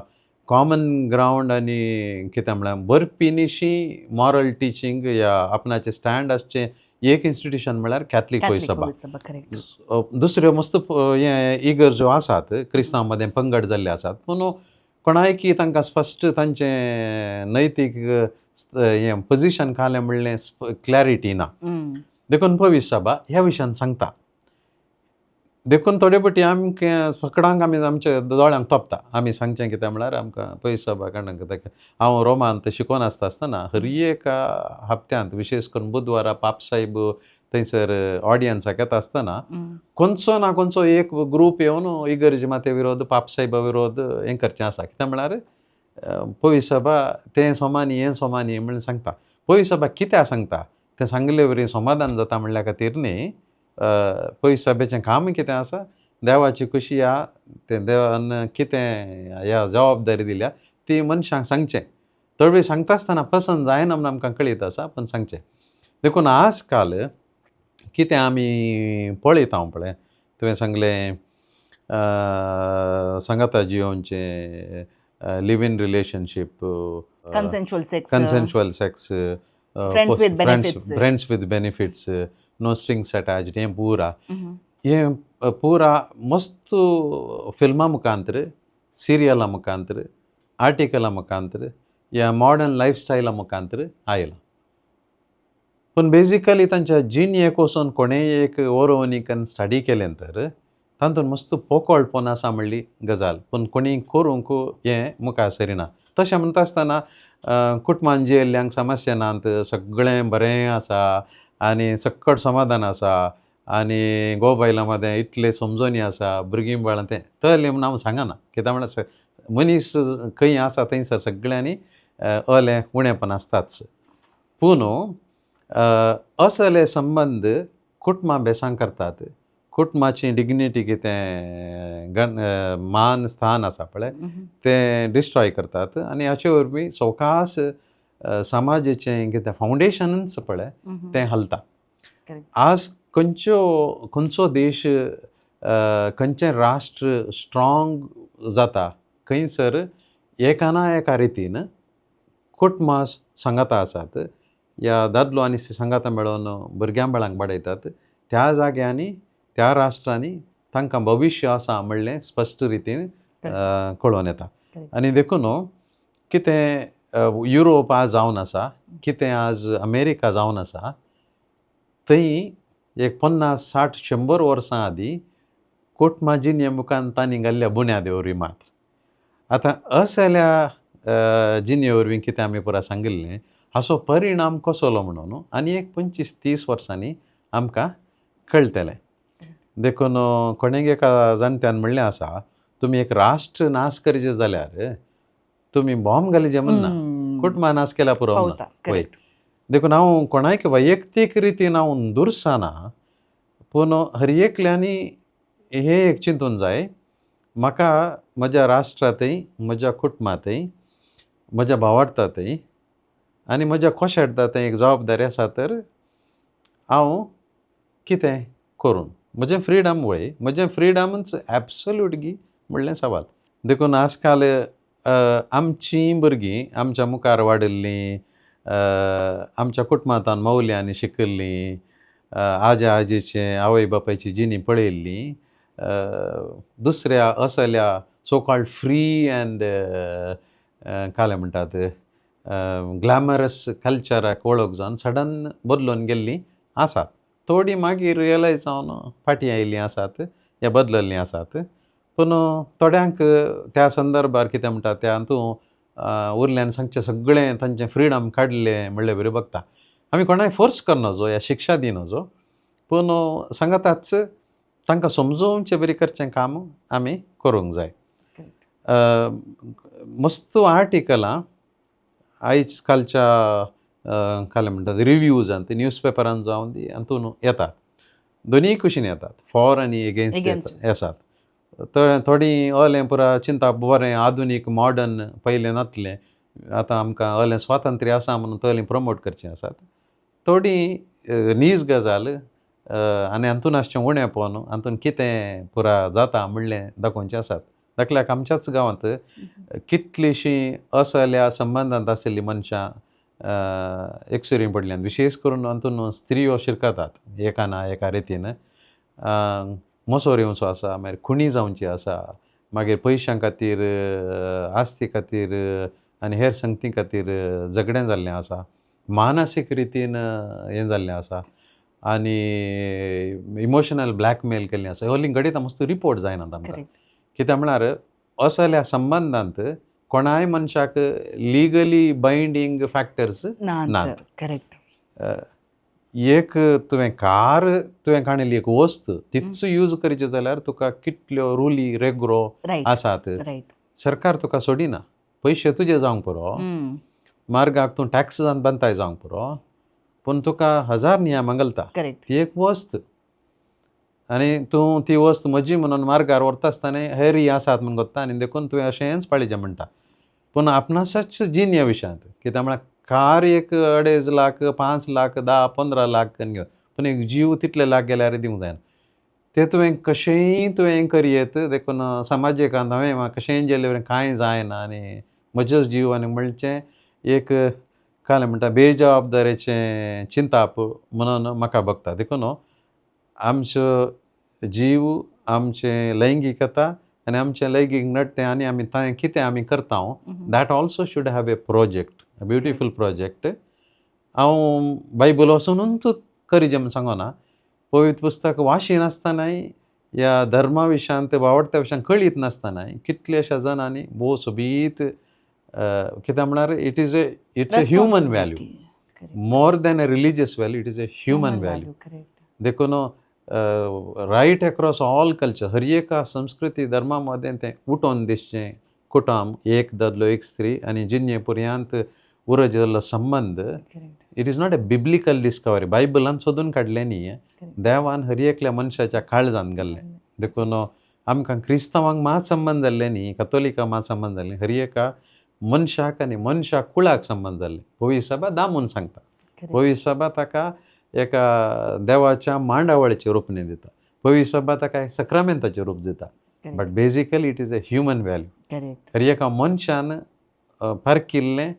कॉमन ग्रावंड आनी कितें म्हळ्यार बरपिनिशी मॉरल टिचींग या आपणाचें स्टँड आसचें एक इन्स्टिट्यूशन म्हळ्यार कॅथलीक पवीस सभा. करेक्ट. दुसऱ्यो मस्त हे इगर्ज्यो आसात क्रिस्तांव मदें पंगड जाल्ले आसात पूण कोणायकी तांकां स्पश्ट तांचें नैतीक हें पोजिशन कालें म्हणलें क्लॅरिटी ना. देखून पवीस सभा ह्या विशयान सांगता. देखून थोडे फावटी आमकां फकडांक आमी आमच्या दोळ्यांक तोपता. आमी सांगचें कितें म्हळ्यार आमकां पवीस सभा कितें हांव रोमांत शिकोवन आसतना हर एका हप्त्यांत विशेश करून बुधवारा पापसाहेब थंयसर ऑडियन्साक येता आसतना खंयचो ना खंयचो एक ग्रूप येवन इगर्जे माते विरोध पापसाहेबा विरोध हें करचें आसा. कितें म्हळ्यार पवीस सभा तें सोमानी हें सोमानी म्हणून सांगता. पवीस सभा कित्याक सांगता तें सांगले वरी समाधान जाता म्हणल्या खातीर न्ही पवीस सभेचें काम कितें आसा देवाची कशी आहा तें देवान कितें ह्या जबाबदारी दिल्या ती मनशांक सांगचें. थोडे सांगता आसतना पसंद जायना म्हण आमकां कळीत आसा पूण सांगचें. देखून आज काल कितें आमी पळयता पळय तुवें सांगलें सांगाता जियोनचें live in relationship consensual sex friends with benefits no strings attached हें पुरा मस्त फिल्मां मुखांतर सिरियलां मुखांतर आर्टिकलां मुखांतर या मॉडर्न लायफस्टायला मुखांतर आयलां. पूण बेजिकली तांच्या जिणेक वचून कोणेय एक ओरोवनीकन स्टडी केलें तर तातूंत मस्त पोकळपण आसा म्हणली गजाल पूण कोणी करूंक हें मुखार सरिना. तशें म्हणटा आसतना कुटुंबान जियेल्ल्यांक समस्या नात सगळें बरें आसा आनी सक्कट समाधान आसा आनी घोव बायलां मदें इतलें समजोनी आसा भुरगीं बाळां तें तळें म्हूण हांव सांगना. कित्याक म्हळ्यार मनीस खंय आसा थंयसर सगळ्यांनी अलें उणेंपण आसताच. पूण असले संबंद कुटुंबां बेसांग करतात. कुटुंबाची डिग्निटी कितें मान स्थान आसा पळय तें डिस्ट्रॉय करतात आनी हाचे वरवीं सवकास समाजाचें कितें फावंडेशनच पळय तें हलता. आज खंयचो देश खंयचें राष्ट्र स्ट्रॉंग जाता खंयसर एका ना एका रितीन कुटुंबां सांगाता आसात या दादलो आनी सांगाता मेळोन भुरग्यां बाळांक वाडयतात. त्या जाग्यांनी त्या राष्ट्रांनी तांकां भविश्य आसा म्हणलें स्पश्ट रितीन कळोवन येता. आनी देखून कितें युरोप आज जावन आसा कितें आज अमेरिका जावन आसा थंय एक 50-60-100 वर्सां आदीं कुटुंबां जिणे मुखान तांणी घाल्ल्या बुन्यादे वरवीं मात. आतां असल्या जिणे वरवीं कितें आमी पुरा सांगिल्लें हाचो परिणाम कसलो म्हणून आनी एक 25-30 वर्सांनी आमकां कळटलें. देखून कोणेक एका जाणट्यान म्हणलें आसा तुमी एक राष्ट्र नाश करचें जाल्यार तुमी बॉम्ब घालीचे म्हणना कुटुंबां नाश केल्या पुरो ना. वय देखून हांव कोणाक वैयक्तीक रितीन हांव दुरसाना पूण हर एकल्यांनी हें एक चिंतून जाय म्हाका म्हज्या राष्ट्रांतय म्हज्या कुटुंबांतय म्हज्या भावार्थांतय आनी म्हज्या कोशेडटांतय एक जबाबदारी आसा तर हांव कितें करून म्हजें फ्रिडम वय म्हजें फ्रिडमच एब्सोल्यूटली म्हणलें सवाल. देखून आज काल आमचीं भुरगीं आमच्या मुखार वाडिल्लीं आमच्या कुटुंबांतान मौल्यांनी शिकिल्लीं आज्या आजीचें आवय बापायची जिणी पळयल्लीं दुसऱ्या असल्या सो कॉल्ड फ्री अँड काले म्हणटात ग्लॅमरस कल्चराक वळख जावन सडन बदलून गेल्लीं आसात. थोडीं मागीर रियलायज जावन फाटीं आयिल्लीं आसात या बदलल्लीं आसात. पूण थोड्यांक त्या संदर्भार कितें म्हणटा त्या हातूंत उरल्यान सांगचें सगळें तांचें फ्रिडम काडलें म्हणलें बरें बघता. आमी कोणाय फोर्स करनाजो या शिक्षा दिनाजो पूण सांगाताच तांकां समजोवचें बरें करचें काम आमी करूंक जाय. मस्त आर्टिकलां आयज कालच्या काले म्हणटात रिव्यूजांत न्यूजपेपरांत जावन ती हातूंत येतात दोनीय कुशीन येतात फॉर आनी एगेन्स्ट आसात. थोडीं अलें पुरा चिंता बरें आधुनीक मॉडर्न पयलें नातलें आतां आमकां असलें स्वातंत्र्य आसा म्हणून तसलें प्रमोट करचें आसात. थोडी नीज गजाल आनी हातून आसचें उणेंपण, हातून कितें पुरा जाता म्हणलें दाखोवचें आसात. दाखल्याक आमच्याच गांवांत कितलींशीं असल्या संबंदांत आशिल्लीं मनशां एकसुरीं पडल्यात. विशेश करून हातून स्त्रियो शिरकतात एका ना एका रितीन. मोसोर येवचो आसा, मागीर खुणी जावची आसा, मागीर पयशां खातीर, आस्ती खातीर आनी हेर संगती खातीर झगडें जाल्लें आसा, मानसीक रितीन हें जाल्लें आसा आनी इमोशनल ब्लॅकमेल केल्लें आसा. असलीं घडये मस्त रिपोर्ट जायनात आमकां. करेक्ट. कित्याक म्हळ्यार असल्या संबंदांत कोणाय मनशाक लिगली बायंडींग फॅक्टर्स नात. करेक्ट. एक तुवें कार तुवें काडिल्ली एक वस्त तीच यूज करची जाल्यार तुका कितल्यो रुली रेग्रो रायट. आसात. रायट. सरकार तुका सोडिना. पयशे तुजे जावंक पुरो, मार्गाक तूं टॅक्स बांदताय जावंक पुरो, पूण तुका 1000 नियमां घालता. करेक्ट. ती एक वस्त आनी तूं ती वस्त म्हजी म्हणून मार्गार व्हरता आसतना हेर आसात म्हणून कोत्ता आनी देखून तुवें अशेंच पाळिचें म्हणटा. पूण आपणासच जीन ह्या विशयांत. कित्याक म्हळ्यार कार एक 2.5 लाख, 5 लाख, 10, 15 लाख घेवन, पूण एक जीव तितले लाख गेल्यार दिवंक जायना. ते तुवें कशेंय तुवें करयेत देखून समाजीक हांवें म्हाका कशेंय जेल्ले कांय जायना आनी म्हजोच जीव आनी म्हणचें एक काय म्हणटा बेजबाबदारेचें चिंताप म्हणून म्हाका बगता. देखून आमचो जीव, आमचें लैंगिकता आनी आमचें लैंगीक नडटें आनी आमी कितें आमी करता that also should have a project, a beautiful project. हांव बायबल वचूनूच करी म्हूण सांगना. पवित्र पुस्तक वाचिनासतनाय ह्या धर्मा विशयांत वावडत्या विशयांत कळीत नासतनाय कितलेशा जाणांनी भोव सोबीत कित्याक म्हळ्यार it's a human value more than a religious value. It is a human value. देखून रायट अक्रॉस ऑल कल्चर, हर एका संस्कृती धर्मामध्ये तें उठोवन दिसचें. कुटुंब एक ददलो एक स्त्री आनी जिणे पर्यंत उरत जाल्लो संबंद. It is not a biblical discovery. बायबलान सोदून काडलें न्ही, देवान हर एकल्या मनशाच्या काळजांत घाल्लें. देखून आमकां क्रिस्तांवांक मात संबंद जाल्ले न्ही, कथोलिकांक मात संबंद जाल्ले, हर एका मनशाक आनी मनशा कुळाक संबंद जाल्ले. पवित्र सभा दामून सांगता. पवित्र सभा ताका एका देवाच्या मांडावळीचें रूपणें दिता. पवित्र सभा ताका एक सक्रामेंताचें रूप दिता. But basically it is a human value. हर एका मनशान पारकिल्लें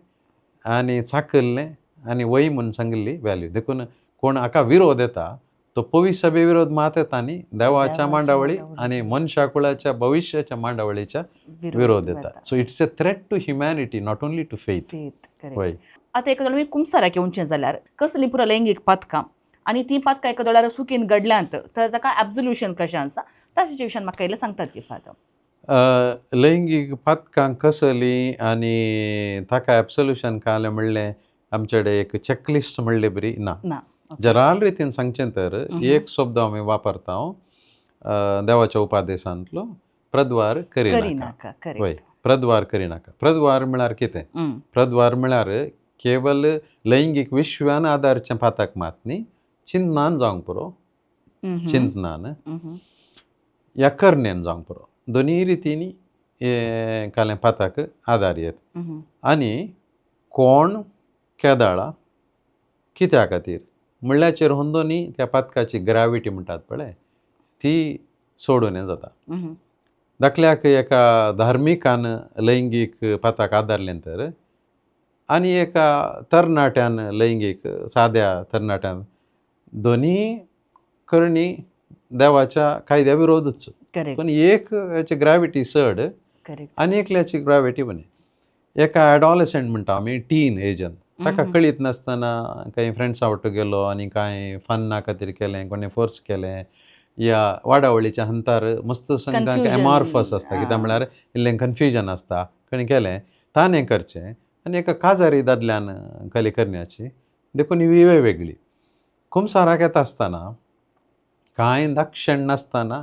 आनी चाकल्लें आनी वय म्हणून सांगिल्ली वॅल्यू. देखून कोण हाका विरोध येता तो पवित्र सभे विरोध मात येता न्ही, देवाच्या मांडावळी आनी मनशा कुळाच्या भविश्याच्या मांडावळीच्या विरोध येता. So it's a threat to humanity, not only to faith. वय आतां एका दोळ्यार कुंभसाराक येवचें जाल्यार कसलीं पुरो लैंगीक पातकां आनी तीं पातकां एका दोळ्यार सुखीन घडल्यांत तर ताका एब्सोल्युशन कशें आसा ताचे विशयान म्हाका इल्लें सांगतात की फादर. लैंगीक पातकां कसलीं आनी ताका एब्सोल्युशन कालें म्हणलें आमचे कडेन एक चॅकलिस्ट म्हणले बरी ना. जराल रितीन सांगचें तर एक शब्द आमी वापरता देवाच्या उपादेशांतलो, प्रद्वार करिनाका. वय प्रद्वार करिनाका. प्रद्वार म्हळ्यार कितें? प्रद्वार म्हळ्यार केवल लैंगीक विश्वान आदारचें पातक मात न्ही, चिंतनान जावंक पुरो, चिंतनान या करण्यान जावंक पुरो. दोनी रितीनी कालें पातक आदार येत. आनी कोण केदाळा कित्या खातीर म्हणल्याचेर होंदोनी त्या पातकाची ग्रॅविटी म्हणटात पळय ती सोडून हें जाता. दाखल्याक एका धार्मिकान लैंगीक पातक आदारलें तर आनी एका तरणाट्यान लैंगीक साद्या तरणाट्यान दोनी करणी देवाच्या कायद्या विरोधूच. पूण एक हेची ग्रॅविटी चड आनी एकल्याची ग्रॅविटी उणी. एका एडॉलसंट म्हणटा आमी टीन एजंत, ताका कळीत नासतना काही फ्रेंड्सा वांगडा गेलो आनी कांय फन्ना खातीर केलें, कोणें फोर्स केलें, या वाडावळीच्या हंतार मस्त संघाक एमॉर्फस आसता. कित्याक म्हळ्यार इल्लें कन्फ्युजन आसता. कोणें केलें ताणें हें करचें आनी एका काजारी दादल्यान कली करण्याची. देखून ही वेगळी. कुंभसाराक येता आसतना कांय दाक्षण नासतना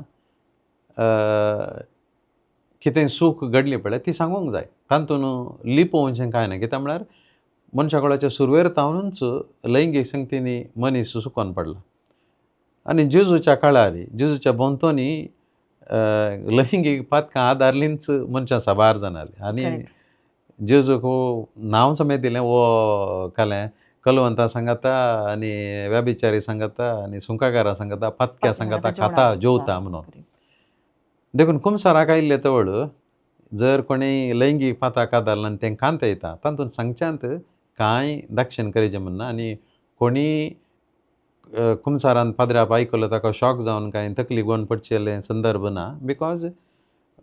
कितें सूख घडली पळय ती सांगूंक जाय. तातून लिपोवचें कांय ना. कित्याक म्हळ्यार मनशा कुळाच्या सुरवेर तावनूच लैंगीक संगतींनी मनीस सुकोवन पडला. आनी जेजूच्या काळार जेजूच्या भोंवतणी लैंगीक पातकां आदारलींच मनशां साबार जाणालीं. आनी जेजूक नांव समेत दिलें वो कालें कलवंतां सांगता आनी व्याभिचारी सांगता आनी सुंकाकारां सांगता पत्क्या सांगता खाता जेवता म्हणून. देखून कुमसाराक आयिल्ले तवळ जर कोणी लैंगीक पाताक आदारला आनी तें कांत येता तातूंत सांगच्यांत कांय दाक्षिण करचें म्हणना. आनी कोणी कुमसारान पाद्र्याप आयकलो ताका शॉक जावन कांय तकली गोवन पडचेले संदर्भ ना. बिकॉज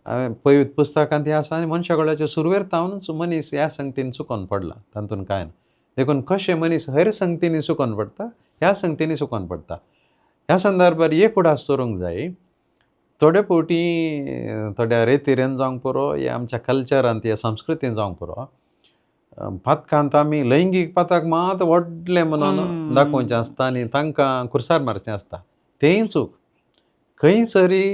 पवित्र पुस्तकांत हें आसा आनी मनशागोळ्याच्या सुरवेर तावनूच मनीस ह्या संगतीन चुकोन पडला, तातूंत कांय ना. देखून कशें मनीस हेर संगतींनी चुकोन पडटा ह्या संगतींनी चुकोन पडटा. ह्या संदर्भार एक उडास दवरूंक जाय. थोडे फावटी थोड्या रेतीरेन जावंक पुरो या आमच्या कल्चरांत या संस्कृतीन जावंक पुरो पातकांत आमी लैंगीक पाताक मात व्हडलें म्हणून दाखोवचें आसता आनी तांकां खुर्सार मारचें आसता. तेंय चूक. खंयसरी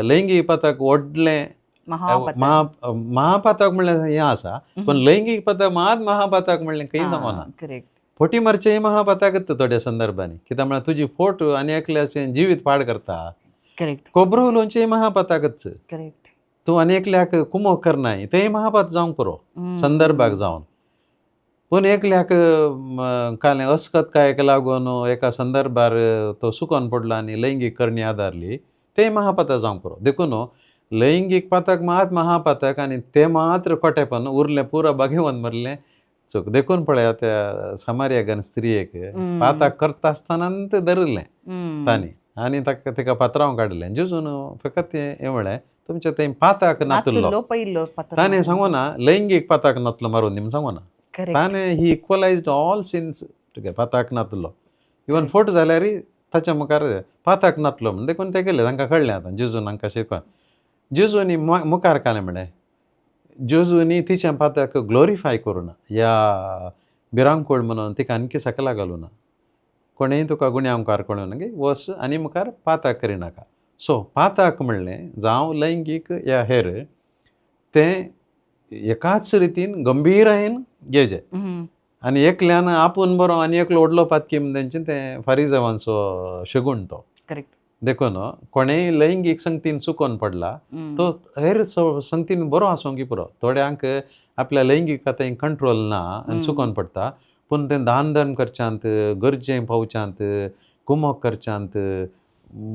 लैंगीक पाताक व्हडलें महापाताक म्हणल्यार हें आसा, पण लैंगीक पाताक मात महापाताक म्हणलें खंय सांगना. फोटी मारचें महापाताकच थोड्या संदर्भांनी, कित्याक म्हळ्यार तुजी फोट आनी एकल्याचें जिवीत पाड करता. खोबरो उलोवचें महापाताकच. तूं आनी एकल्याक कुमोग करनाय तेंय महापात जावंक पुरो संदर्भाक जावन. पूण एकल्याक कालें अस्कतकायेक लागून एका संदर्भार तो सुकोन पडलो आनी लैंगीक करणी आदारली तेंय महापाता जावंक पुरो. देखून लैंगीक पाताक मात महापाताक आनी तें मात्र खोटेपण उरलें पुरो बागेवन मरलें चूक. देखून पळया त्या समार्यागन स्त्रियेक पाताक करता आसतनाच धरलें तांणी आनी ताका तिका पात्रांव काडलें. जेजून फकत हें म्हळें तुमचें तें पाताक नातलो. ताणें सांगोना लैंगीक पाताक नातलो मारून दी म्हूण सांगोना. ताणें ही इक्वलायज्ड ऑल सिन्स तुगे पाताक नातलो. इवन फोट जाल्यारय ताच्या मुखार पाताक नातलो म्हूण. देखून ते गेले तांकां कळ्ळें आतां जेजून हांकां शिकोवन. जेजूनी मुखार कालें म्हळें जेजूनी तिच्या पाताक ग्लोरिफाय करूना. ह्या भिरांकूळ म्हणून तिका आनकी सकला घालूना. कोणेंय तुका गुण्या मुखार कळूं ना गे वस आनी मुखार पाताक करिनाका. सो पाताक म्हणलें जावं लैंगीक या हेर तें एकाच रितीन गंभीरायेन घेवचें. आनी एकल्यान आपूण बरो आनी एकलो व्हडलो पातकी म्हण तेंचें तें फारिझेवांचो शगूण तो. देखून कोणेंय लैंगीक संगतीन चुकोन पडला तो हेर संगतीन बरो आसूंक पुरो. थोड्यांक आपल्या लैंगीकतायेक कंट्रोल ना आनी चुकोन पडटा. पूण तें दान धर्म करच्यांत गरजेक पावच्यांत कुमोग करच्यांत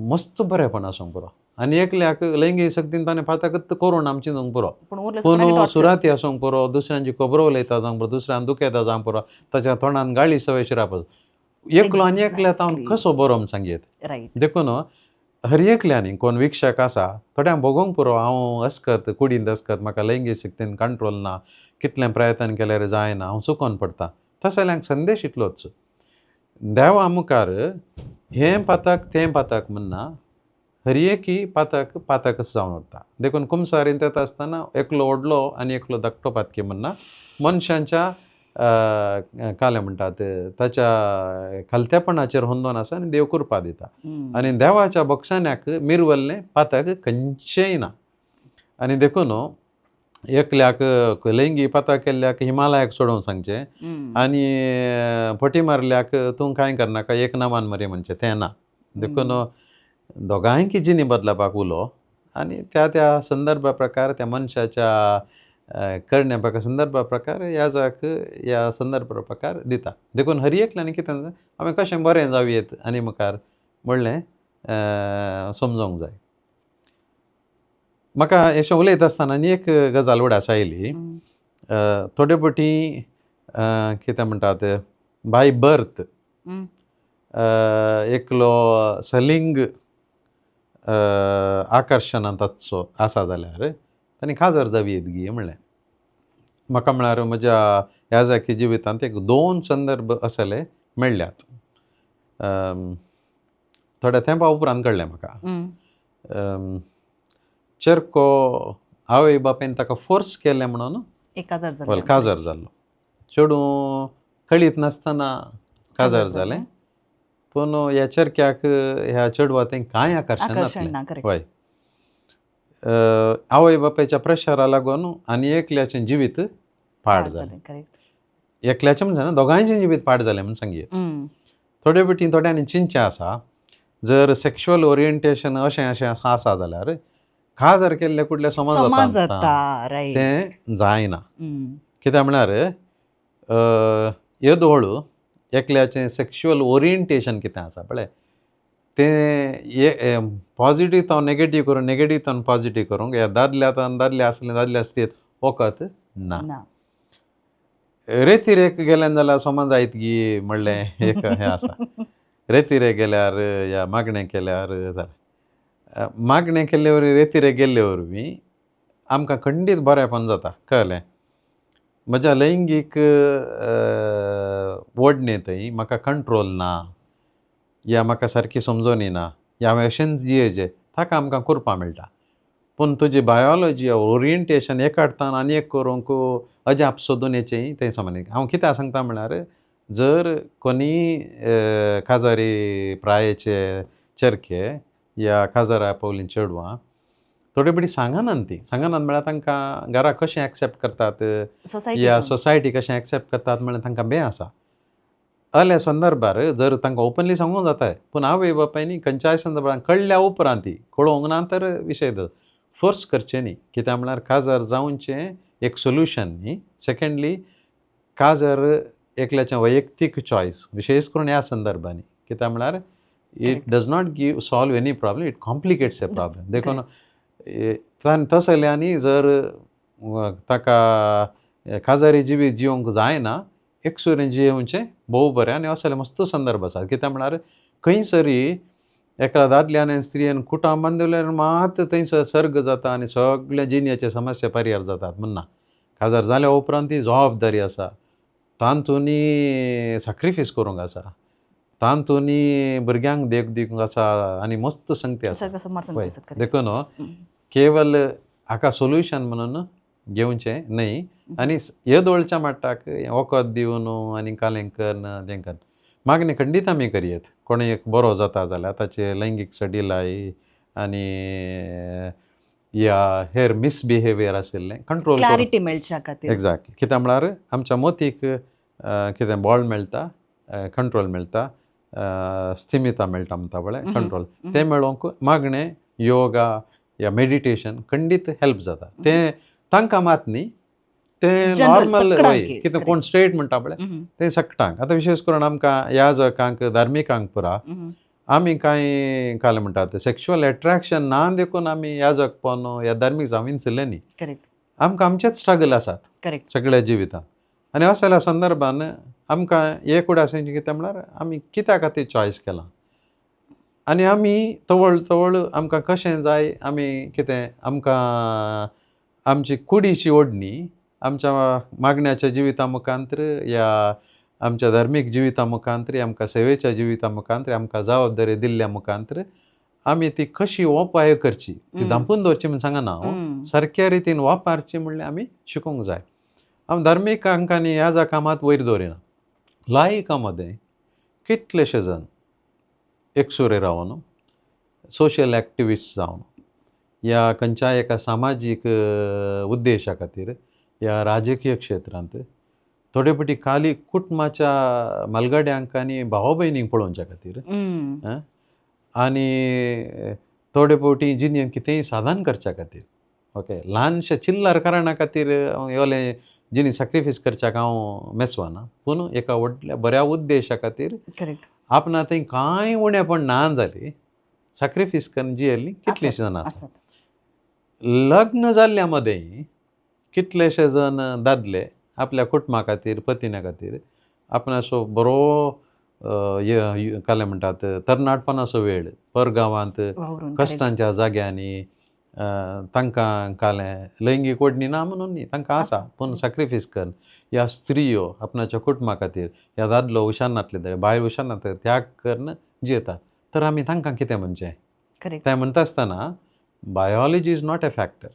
मस्त बरेपण आसूंक पुरो. आनी एकल्याक लैंगीक संगतीन ताणें पाताकच करून आमची जावंक पुरो. पूण सुराती आसूंक पुरो, दुसऱ्यांची खबरो उलयता जावंक पुरो, दुसऱ्यान दुखयता जावंक पुरो, ताच्या तोंडान गाळी सवय रावप. एकलो आनी एकल्या तावन कसो बरो म्हूण सांगयत. देखून हर एकल्यांनी कोण विक्षक आसा थोड्यांक भोगोवंक पुरो हांव अस्कत कुडींत अस्कत म्हाका लैंगीक संगतीन कंट्रोल ना, कितलें प्रयत्न केल्यार जायना, हांव चुकोन पडटा. तसल्यांक संदेश इतलोच देवा मुखार हें पाताक तें पाताक म्हणना हर एकी पाताक पाताकच जावन उरता. देखून कुमसारीन येता आसतना एकलो व्हडलो आनी एकलो धाकटो पातकी म्हणना. मनशांच्या कालें म्हणटात ताच्या खालत्यापणाचेर होंदोन आसा आनी देव कृपा दिता. आनी देवाच्या बक्षान्याक मिरवल्लें पाताक खंयचेंय ना. आनी देखून एकल्याक लैंगीक पाताक केल्ल्याक हिमालयाक सोडूंक सांगचें आनी फटी मारल्याक तूं कांय करनाका एक नांवान मरे म्हणचें तें ना. देखून दोगांयकी जिणी बदलापाक उलो आनी त्या त्या संदर्भा प्रकार त्या मनशाच्या करण्या प्रकार संदर्भा प्रकार ह्या संदर्भा प्रकार दिता. देखून हर एकल्यानी कितें हांवें कशें बरें जावयेत आनी मुखार म्हणलें समजोंक जाय. म्हाका अशें उलयता आसतना आनी एक गजाल उडास आयली. थोडे फावटी कितें म्हणटात बाय बर्थ एकलो सलिंग आकर्शनांत ताचो आसा जाल्यार तांणी काजर जावयेत गी म्हणलें. म्हाका म्हळ्यार म्हज्या ह्या जाकी जिवितांत एक 2 संदर्भ असले मेळ्ळ्यात. थोड्या तेंपा उपरांत कळ्ळें म्हाका. चेरको आवय बापायन ताका फोर्स केलें म्हणून काजर जाल्लो. चेडूं कळीत नासतना काजर जालें. पूण ह्या चेरक्याक ह्या चेडवातें कांय आकर्शण नासलें. हय आवय बापायच्या प्रेशरा लागून आनी एकल्याचें जिवीत पाड जालें. एकल्याचें म्हणजे दोगांयचें जिवीत पाड जालें म्हूण सांगयेत. थोडे फावटी थोड्यांनी चिंतचें आसा जर सेक्शुअल ओरिएंटेशन अशें आसा जाल्यार खाजर केल्ले कुठले समाज समाज जाता जाता राईट ते जायना कित्याक म्हळ्यार येदो हळू एकल्याचें सेक्शुअल ओरिएंटेशन कितें आसा पळय तें पॉजिटीव तो नेगेटीव करून नेगेटीव तो पॉजिटीव करूंक ह्या दादले आसले दादल्या स्त्रीयेत वखद ना ना रेतीरेक गेल्यान जाल्यार समज जायत गी म्हणलें एक हें आसा रेतीरेक गेल्यार या मागणें केल्यार जालें मागणें केल्ले वरवीं रेतीरेक गेल्ले वरवीं आमकां खंडीत बरेंपण जाता कळ्ळें म्हज्या लैंगीक वडणेंतय म्हाका कंट्रोल ना या म्हाका सारकी समजून येना या हांवें अशेंच जियेचें ताका आमकां करपा मेळटा पूण तुजी बायोलॉजी ओरिएंटेशन एक हाडटान आनी एक करूंक अजाप सोदून येचें तें समज हांव कित्याक सांगता म्हळ्यार जर कोणी काजारी प्रायेचे चरके या काजारा पावलीं चेडवां थोडी बडी सांगनात ती सांगनात म्हळ्यार तांकां घरा कशें एक्सेप्ट करतात या सोसायटी कशें एक्सेप्ट करतात म्हळ्यार तांकां बें आसा असल्या संदर्भार जर तांकां ओपनली सांगूंक जाताय पूण आवय बापायनी खंयच्याय संदर्भान कळ्ळ्या उपरांत ती कळोवंक ना तर विशय फोर्स करचें न्ही कित्याक म्हळ्यार काजार जावनचें एक सोल्युशन न्ही सेकेंडली काजार एकल्याचें वैयक्तीक चॉयस विशेश करून ह्या संदर्भांनी कित्याक म्हळ्यार it does not give solve any problem it complicates A problem देखून तस जाल्यानी जर ताका काजारी जिवी जिवंक जायना एकसुरें जियोवचें भोव बरें आनी असले मस्त संदर्भ आसात कित्याक म्हळ्यार खंयसरी एका दादल्यान आनी स्त्रियेन कुटां बांदिल्ल्यार मात थंयसर सर्ग जाता आनी सगळ्या जिणेचे समस्या परिहार जातात म्हण ना काजार जाल्या उपरांत ती जबाबदारी आसा तांतूनी सॅक्रिफायस करूंक आसा तांतूनी भुरग्यांक देख दिवंक आसा आनी मस्त संगती आसा पळय देखून केवल हाका सोल्युशन म्हणून घेवचें न्हय आनी येदोळच्या मट्टाक वखद दिवन आनी कालें करन तें करन मागणी खंडीत आमी करयेत कोणी एक बरो जाता जाल्यार ताचे लैंगीक सडिलाई आनी या हेर मिसबिहेवियर आशिल्लें कंट्रोल क्लॅरिटी मेळच्या खातीर एक्झॅक्टली कित्याक म्हळ्यार आमच्या मोतीक कितें बळ मेळटा कंट्रोल मेळटा स्थिमिता मेळटा म्हणटा पळय कंट्रोल तें मेळोवंक मागणें योगा या मेडिटेशन खंडीत हेल्प जाता तें तांकां मात न्ही तें नॉर्मल वय कितें कोण स्ट्रेट म्हणटा पळय तें सकटांक आतां विशेश करून आमकां ह्या जगांक धार्मिकांक पुरा आमी कांय काल म्हणटात सेक्शुअल एट्रॅक्शन ना देखून आमी ह्या जग पोवन ह्या धार्मीक जावं चल्ले न्ही करेक्ट आमकां आमचेच स्ट्रगल आसात करेक्ट सगळ्या जिवितांत आनी असल्या संदर्भान आमकां हे कुडासें कितें म्हळ्यार आमी कित्या खातीर चॉयस केलां आनी आमी तवळ तवळ आमकां कशें जाय आमी कितें आमकां आमची कुडीची ओडणी आमच्या मागण्याच्या जिविता मुखांतर या आमच्या धार्मीक जिविता मुखांतर आमकां सेवेच्या जिविता मुखांतर आमकां जबाबदारी दिल्ल्या मुखांतर आमी ती कशी वापर करची ती धांपून दवरची म्हण सांगना हांव सारक्या रितीन वापरची म्हणल्यार आमी शिकूंक जाय हांव धार्मीक अंकांनी ह्या जा कामात वयर दवरिना लायिकामध्ये कितलेशे जण एकसुरे रावन सोशियल एक्टिविस्ट जावन या खंयच्याय एका सामाजीक उद्देशा खातीर या राजकीय क्षेत्रांत थोडे फावटी खाली कुटुंबाच्या मलगड्यांक आनी भाव भयणींक पळोवच्या खातीर आनी थोडे फावटी जिणेंत कितेंय साधन करच्या खातीर ओके ल्हानशे चिल्लर कारणा खातीर येवले जिणी सॅक्रिफायस करच्याक हांव मेसवाना पूण एका व्हडल्या बऱ्या उद्देशा खातीर करेक्ट आपणा थंय कांय उणेपण ना जाली सॅक्रिफायस करून जियेल्लीं कितलींशीं जाणां आसात लग्न जाल्ल्या मदें कितलेशे जण दादले आपल्या कुटुंबा खातीर पत्नी खातीर आपणाचो बरो काले म्हणटात तरणाटपणाचो वेळ परगांवांत कश्टांच्या जाग्यांनी तांकां कालें लैंगीक ओडणी ना म्हणून न्ही तांकां आसा पूण सॅक्रिफायस करून ह्या स्त्रियो आपणाच्या कुटुंबा खातीर ह्या दादलो हुशारनातले बायल हुशारनातले त्याग करून जियेतात तर आमी तांकां कितें म्हणचें तें म्हणटा आसतना biology is not a factor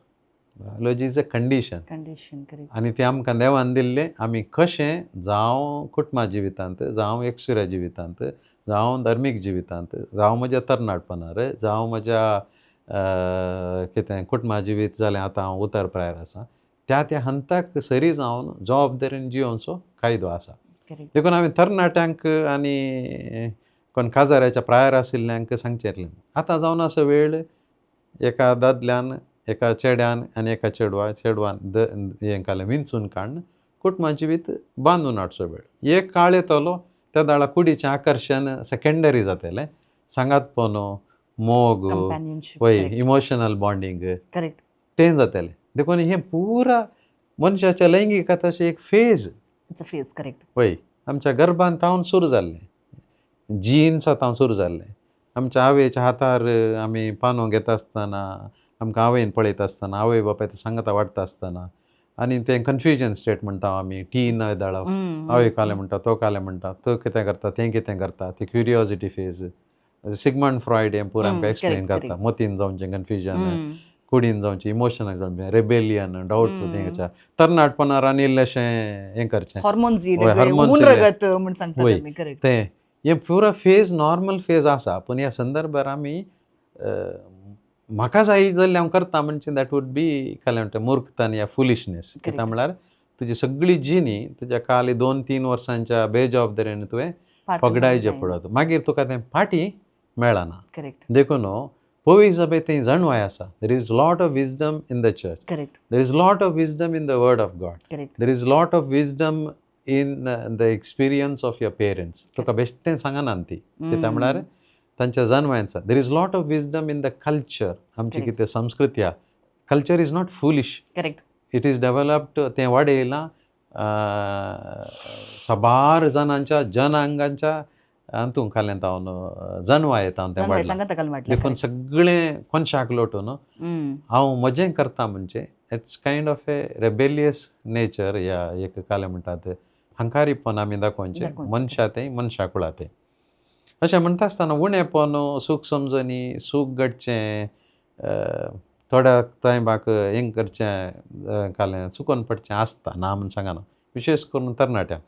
biology is a condition आनी तें आमकां देवान दिल्लें आमी कशें जावं कुटुंबा जिवितांत जावं एकसुऱ्या जिवितांत जावं धार्मीक जिवितांत जावं म्हज्या तरणाटपणार जावं म्हज्या कितें कुटुंबा जिवीत जालें आतां हांव उतर प्रायर आसा त्या हंताक सरी जावन जबाबदारेन जियोवचो कायदो आसा देखून आमी तरणाट्यांक आनी कोण काजाऱ्याच्या प्रायर आशिल्ल्यांक सांगचें आतां जावन असो वेळ एका दादल्यान एका चेड्यान आनी एका चेडवान हें कालें विंचून काडून कुटुंबाची वीत बांदून हाडचो वेळ एक काळ येतलो त्या दाळा कुडीचें आकर्शण सेकेंडरी जातलें सांगातपण मोग कंपॅनियनशीप वय इमोशनल बॉन्डिंग करेक्ट तें जातलें देखून हें पुरा मनशाच्या लैंगिकताचें एक phase it's a phase correct वय आमच्या गर्भांत तावन सुरू जाल्लें जिन्सां तावन सुरू जाल्लें आमच्या आवयच्या हातार आमी पानो घेता आसतना आमकां आवयन पळयता आसतना आवय बापायच्या सांगाता वाडटा आसतना आनी तें कन्फ्युजन स्टेट म्हणटा आमी टीन दाळा आवय कालें म्हणटा तो कालें म्हणटा तो कितें करता तें कितें करता ती क्युरियोसिटी फेज सिग्मंड फ्रॉयड हें पुरो आमकां एक्सप्लेन करता मोतीन जावचें कन्फ्युजन कुडीन जावचें इमोशनल जावचें रेबेलियन डावट तेंच्या तरणाटपणान रांदिल्लें अशें हें करचें हॉर्मोन्स वय, hormones रगत म्हण सांगता वय तुमी करेक्ट तें हें पुरो फेज नॉर्मल फेज आसा पूण ह्या संदर्भार आमी म्हाका जाय जाल्यार हांव करता म्हणजे दॅट वूड बी कालें म्हणटा मुर्खतान या फुलिशनेस कित्याक म्हळ्यार तुजी सगळी जिणी तुज्या खाली 2-3 वर्सांच्या बेजबाबदारेन तुवें पगडायचें पडत मागीर तुका तें फाटीं मेळना करेक्ट देखून पवी सभेत थंय जाणवाय आसा there is lot of wisdom in the church correct there is lot of wisdom in the word of God correct there is lot of wisdom in the experience of your parents तुका बेश्टें सांगना ती कित्याक म्हळ्यार तांच्या जन्मांचा there is lot of wisdom in the culture आमची कितें संस्कृती आहा culture is not foolish correct it is developed तें वाडयलां सबार जाणांच्या जनांगांच्या हातूंत खालें तावन जन्मा येता तें वाडलां सांगा ताका म्हटलें देखून सगळें कोनशाक लोटून हांव मजें करता म्हणजे it's kind of A rebellious nature या एक कालें म्हणटात हंकारीपण आमी दाखोवचें मनशा तें मनशा कुळा तें अशें म्हणटा आसतना उणेपण सूख समजणी सूख घडचें थोड्या टायमाक हें करचें कालें चुकोवन पडचें आसता ना म्हूण सांगना विशेश करून तरणाट्यांक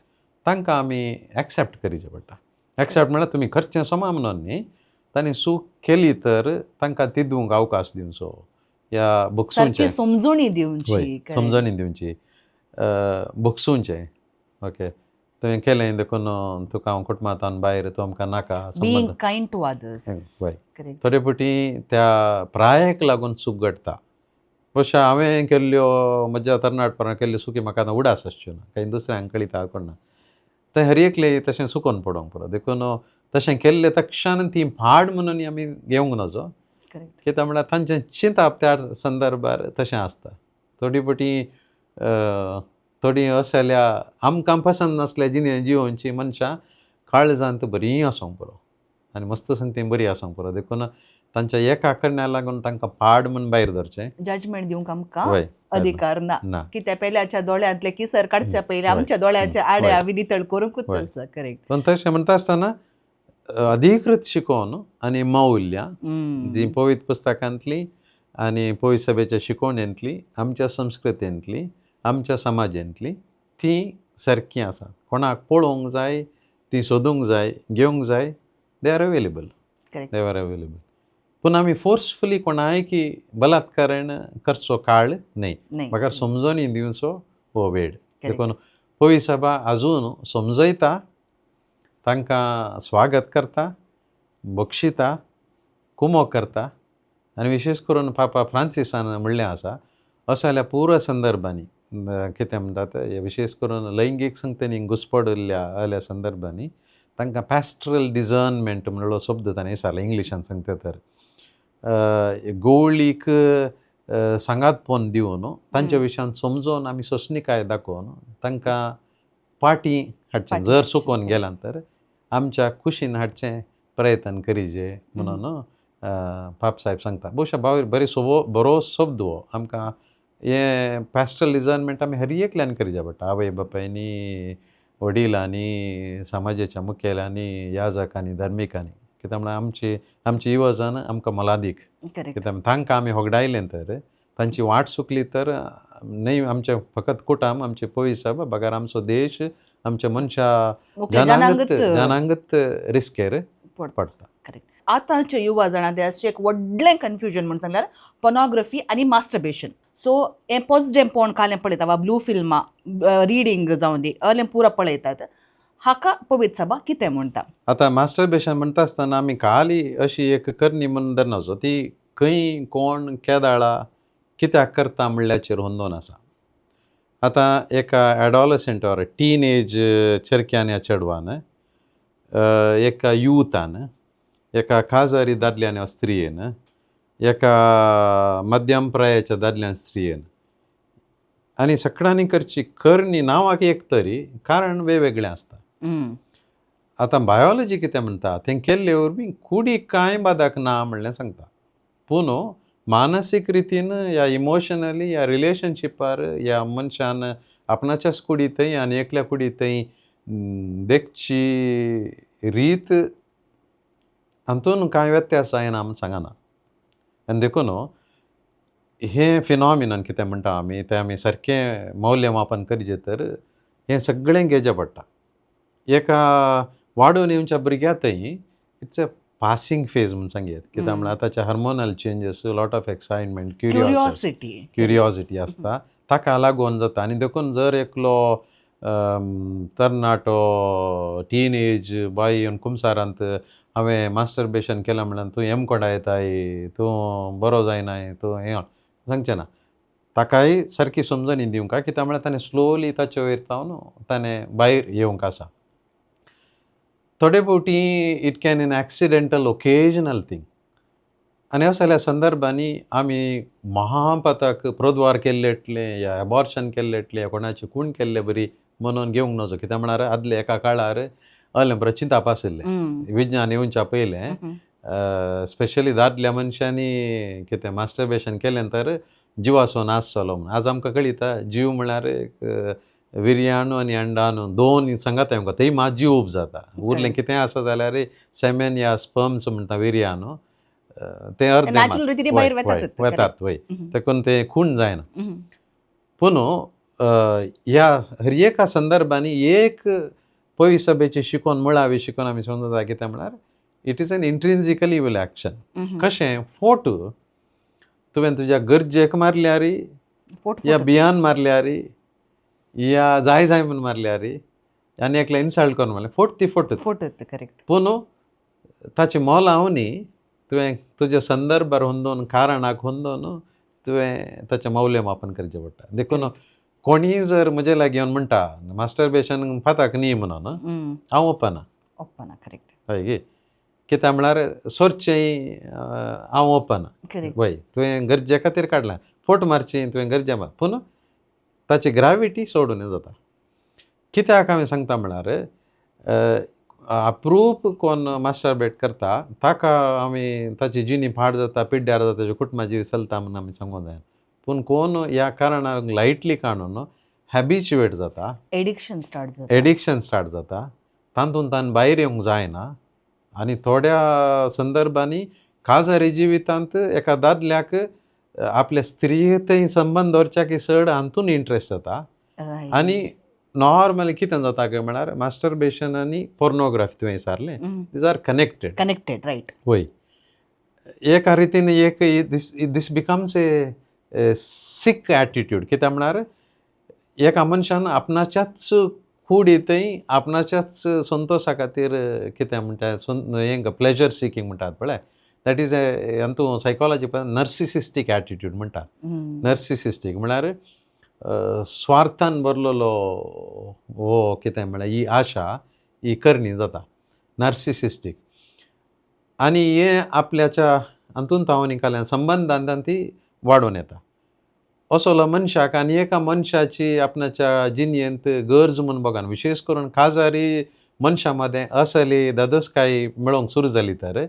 तांकां आमी एक्सेप्ट करचें पडटा एक्सेप्ट म्हळ्यार तुमी खर्चें सोमा म्हणून न्ही तांणी सूख केली तर तांकां तिदूंक अवकाश दिवचो या भुकसूंचें समजणी दिवची समजणी दिवची भुकसूंचें ओके तुवें केलें देखून तुका हांव कुटुंबांतल्यान भायर तूं आमकां नाका बीइंग कायंड टू अदर्स वय करेक्ट थोडे फावटी त्या प्रायाक लागून सूख घडटा अशें हांवें केल्ल्यो म्हज्या तरणाटपणांत केल्ल्यो सुखी म्हाका आतां उडास आसच्यो ना काही दुसऱ्यांक कळिता कोण ना तें हर एकले तशें सुकोवन पडोवंक पुरो देखून तशें केल्लें तक्षण ती फाड म्हणून आमी घेवंक नजो कित्याक म्हळ्यार तांचें चिंतप त्या संदर्भार तशें आसता थोडी फावटी थोडी अशें जाल्यार आमकां पसंद नासल्या जिवोवची मनशां काळजांत बरीं आसूंक पुरो आनी मस्त ती बरी आसूंक पुरो देखून तांच्या एका कडण्याक लागून तांकां पाड म्हूण भायर धरचें जजमेंट दिवंक आमकां वय अधिकार ना की त्या पेल्याच्या दोळ्यांतले किसर काडच्या पयलीं वय. आमच्या दोळ्याच्या आडे वय. आमी नितळ करूंकूच वय. आसा करेक्ट पण तशें म्हणटा आसतना अधिकृत शिकोवन आनी मौल्यां जी पवित्र पुस्तकांतली आनी पवित्र सभेच्या शिकोवणेंतली आमच्या संस्कृतेंतली आमच्या समाजांतली ती सारकी आसा कोणाक पळोवंक जाय ती सोदूंक जाय घेवंक जाय they are available correct they are available पूण आमी फोर्सफुली कोणायकी बलात्कारण करचो काळ न्हय म्हाका समजोनी दिवचो हो वेळ देखून पवित्र सभा आजून समजयता तांकां स्वागत करता बक्षिता कुमोग करता आनी विशेश करून पापा फ्रांसिसान म्हणलें आसा अशें जाल्यार पुरो संदर्भांनी कितें म्हणटात विशेश करून लैंगीक संगतींनी घुसपडल्या संदर्भांनी तांकां पॅस्ट्रल डिझर्नमेंट म्हणलो शब्द ताणें विचारलो इंग्लिशान सांगता तर गोवळीक सांगातपण दिवन तांच्या विशयान समजोवन आमी सोंसणीकाय दाखोवन तांकां फाटीं हाडचें जर चुकोवन गेलां तर आमच्या कुशीन हाडचें प्रयत्न करीचे म्हणून पाप साहेब सांगता बहुशा बरे बरो शब्द हो आमकां हे पॅस्ट्रल डिझर्नमेंट आमी हर एकल्यान करचें पडटा आवय बापायनी वडिलांनी समाजाच्या मुखेल्यांनी याजकांनी धर्मिकांनी कित्याक म्हळ्यार आमची युवजन आमकां मोलादीक कित्याक तांकां आमी होगडायलें तर तांची वाट चुकली तर न्हय आमचे फकत कुटुंब आमचे पवित्र सभा बगार आमचो देश आमच्या मनशा जनांगत रिस्केर पडटा आतांच्या युवा जाणां ते एक व्हडलें कन्फ्युजन म्हण सांगल्यार पोर्नोग्राफी आनी मास्टरबेशन सो हें पोचडें पोवन कालें पळयता वा ब्लू फिल्मां रिडींग जावं दी अर्लें पुरो पळयतात हाका पवित्र सभा कितें म्हणटा आतां मास्टरबेशन म्हणटा आसतना आमी खाली अशी एक करणी म्हणून धरनाचो ती खंय कोण केदाळा कित्याक करता म्हणल्याचेर हुंदोन आसा. आतां एका एडॉलसेंट ऑर टीन एज चेडक्यान या चेडवान, एका युथान, एका खाजारी दादल्यान वा स्त्रियेन, एका मध्यम प्रायाच्या दादल्यान स्त्रियेन आनी सगळ्यांनी करची करणी नांवाक एक तरी कारण वेगवेगळें आसता. आतां बायोलॉजी कितें म्हणटा तें केल्ले वरवीं कुडीक कांय बादाक ना म्हणलें सांगता. पूण मानसीक रितीन या इमोशनली या रिलेशनशिपार या मनशान आपणाच्याच कुडींतय आनी एकल्या कुडींतय देखची रीत हातून कांय व्यत्यास जायना म्हूण सांगना. आनी देखून हें फिनॉमिनन कितें म्हणटा आमी तें आमी सारकें मौल्यमापन करचें तर हें सगळें घेवचें पडटा. एका वाडून येवच्या भुरग्यातय इट्स अ पासिंग फेज म्हणून सांगयात. कित्याक म्हळ्यार आतांच्या hormonal changes, lot of excitement, curiosity आसता, ताका लागून जाता. आनी देखून जर एकलो तरणाटो टीन एज बाय येवन कुमसारांत हांवें मास्टरबेशन केलां म्हणल्यार तूं हें कोडा येताय, तूं बरो जायनाय, तूं हें सांगचें ना. ताकाय सारकी समजणी दिवंक, कित्याक म्हळ्यार ताणें स्लोली ताचे वयर जावन ताणें भायर येवंक आसा. थोडे फावटी it can an accidental occasional thing. आनी अशा जाल्या संदर्भांनी आमी महापातक प्रद्वार केल्लेटले या एबॉर्शन केल्लेटले या कोणाचे खूण केल्ले बरी म्हणून घेवंक नजो. कित्याक म्हळ्यार आदले एका काळार असलें प्रचित आसले विज्ञान येवच्या पयलें स्पेशली दादल्या मनशांनी कितें मास्टरबेशन केलें तर जिवाचो नाश जालो म्हणून. आज आमकां कळटा जीव म्हळ्यार एक विर्याणू आनी अंडाणू दोन सांगात आमकां थंय मात जीव जाता. उरलें कितें आसा जाल्यार सेमेन या स्पर्म्स म्हणटा विर्याणू ते अर्दे वतात वय, देखून ते खूण जायना. पूण ह्या हर एका संदर्भांनी एक पयस सभेचे शिकोवन मुळावी शिकोवन आमी समजता कितें म्हळ्यार इट इज एन इंट्रिन्सिकली इवल एक्शन. कशें फोट तुवें तुज्या गरजेक मारल्यार या भियान मारल्यार या जाय जाय म्हणून मारल्यार आनी एकल्या इन्सल्ट करून मारल्यार फोट ती फोटूच. पूण ताचें मोल हांव न्ही तुवें तुज्या संदर्भार हुंदोन कारणा हुंदोन तुवें ताचें मौल्यमापन करचें पडटा. देखून कोणीय जर म्हजे लागीं येवन म्हणटा मास्टरबेशन फाताक न्ही म्हणून हांव ओपना. हय गे, कित्याक म्हळ्यार सोरचें हांव ओपना. वय तुवें गरजे खातीर काडलां, फोट मारची तुवें गरजे मार, पूण ताची ग्रॅविटी सोडून जाता. कित्याक हांवें सांगता म्हळ्यार अप्रूप कोण मास्टरबेट करता ताका आमी ताची जिणी पाड जाता, पिड्ड्यार जाता, ताच्या कुटुंबाची चलता म्हणून आमी सांगूंक जायना. पूण कोण ह्या कारणाक लायटली काडून हॅबिच्युएट जाता, एडिक्शन स्टार्ट जाता, तातूंत ताणें भायर येवंक जायना. आनी थोड्या संदर्भांनी खाजरी जिवितांत एका दादल्याक आपल्या स्त्रियेतय संबंद दवरच्याक चड हातून इंट्रस्ट जाता. आनी नॉर्मली कितें जाता काय म्हळ्यार मास्टरबेशन आनी पोर्नोग्राफी तुवें विचारलें, दीज आर कनेक्टेड रायट. वय एका रितीन एक दीस बिकम्स ए सिक एटिट्यूड. कित्याक म्हळ्यार एका मनशान आपणाच्याच कुडींतय आपणाच्याच संतोशा खातीर कितें म्हणटा हें प्लेजर सिकींग म्हणटात पळय, दॅट इज हातूंत सायकोलॉजी नर्सिसिस्टीक एटिट्यूड म्हणटात. नर्सिसिस्टीक म्हळ्यार स्वार्थान भरलेलो हो कितें म्हळ्यार ही आशा ही करणी जाता नार्सिसिस्टीक. आनी हें आपल्याच्या हातूंत हांव निकाल्यान संबंदांत ती वाडून येता. असोलो मनशाक आनी एका मनशाची आपणाच्या जिणयेंत गरज म्हूण बघान विशेश करून खाजारी मनशां मदें असली दादोसकाय मेळोवंक सुरू जाली तर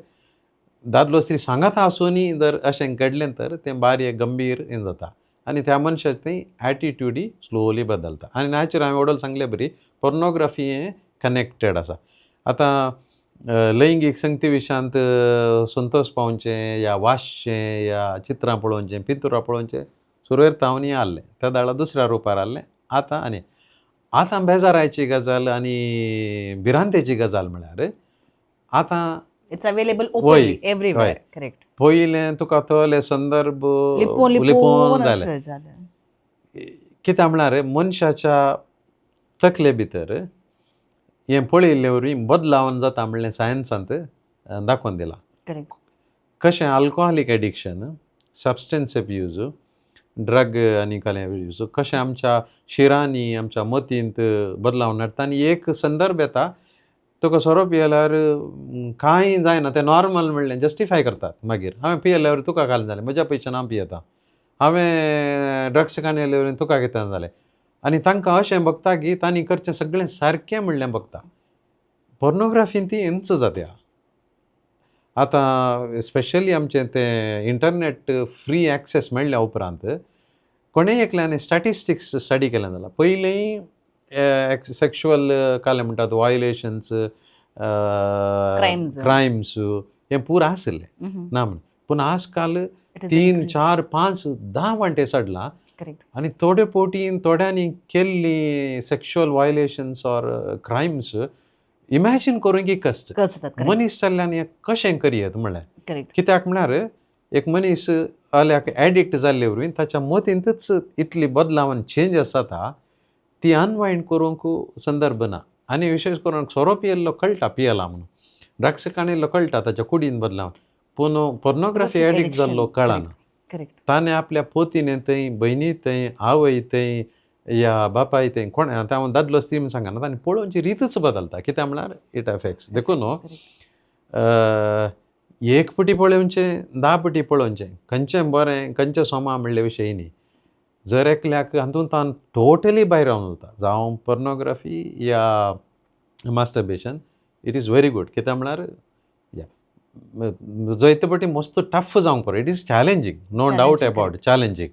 दादलो स्त्री सांगात आसुनी जर अशें घडलें तर तें बारीक गंभीर हें जाता. आनी त्या मनशाची एटिट्यूडी स्लोली बदलता. आनी नॅचर हांवें वडोल सांगलें बरी पोर्नोग्राफी हें कनेक्टेड आसा. आतां लैंगीक संगती विशयांत संतोश पावचें या वाचचें या चित्रां पळोवचें पितुरां पळोवचें सुरवेर तावनी आहलें, त्या दाळा दुसऱ्या रुपार आहलें. आतां बेजारायची गजाल आनी भिरांतेची गजाल म्हळ्यार आतां it's available openly everywhere. Correct. पयलें तुका तोले संदर्भ लिपोवन जाले. कित्याक म्हळ्यार मनशाच्या तकले भितर हें पळयल्ले वरवीं बदलावन जाता म्हणलें सायन्सांत दाखोवन दिलां. करेक्ट. कशें आल्कोहॉलीक एडिक्शन, सबस्टन्स अब्यूज, ड्रग आनी काले सो कशें आमच्या शिरांनी आमच्या मतींत बदलाव हाडटा आनी एक संदर्भ येता तुका सोरो पियेल्यार कांय जायना तें नॉर्मल म्हणलें जस्टिफाय करतात मागीर हांवें पियेल्यार तुका घालून जालें म्हज्या पयशान हांव पियेता हांवें ड्रग्स काडलेल्यार तुका कितें जालें आनी तांकां अशें बघता की तांणी करचें सगळें सारकें म्हणलें बघता पोर्नोग्राफीन ती इंच जात्या आतां स्पेशली आमचें तें इंटरनेट फ्री एक्सेस मेळ्ळ्या उपरांत कोणेय एकल्यान स्टॅटिस्टिक्स स्टडी केलें जाल्यार पयलीं सेक्शुअल काले म्हणटात वायोलेशन्स क्रायम्स हें पुरो आसलें ना म्हण पूण आजकाल 3, 4, 5, 10 वांटे चडलां आनी थोडे पोटीन थोड्यांनी केल्ली सेक्शुअल वायोलेशन्स ऑर क्रायम्स इमॅजीन करूंक की कस्ट मनीस जाल्ल्यान हें कशें करयत म्हणल्यार कित्याक म्हळ्यार एक मनीस जाल्याक एडिक्ट जाल्ले वरवीं ताच्या मतींतच इतली बदलावन चेंजीस जाता ती अनवायंड करूंक संदर्भ ना आनी विशेश करून सोरो पियेल्लो कळटा पियेला म्हणून ड्रग्स काडिल्लो कळटा ताच्या कुडीन बदलावन पूण पोर्नोग्राफी एडिक्ट जाल्लो कळना ताणें आपल्या पोतीन थंय भयणी थंय आवय थंय या बापाय थंय कोण आतां हांव दादलो स्त्रीम सांगना ताणें पळोवची रीतच बदलता कित्याक म्हळ्यार इट एफेक्ट्स देखून एक पटी पळोवचें 10 पटी पळोवचें खंयचें बरें खंयचें सोमा म्हणले विशयी न्ही जर एकल्याक हातूंत तान टोटली भायर रावन उरता जावं पोर्नोग्राफी या masturbation it is very good कित्याक म्हळ्यार जायते पटी मस्त टफ जावंक पडटा it is challenging no doubt about challenging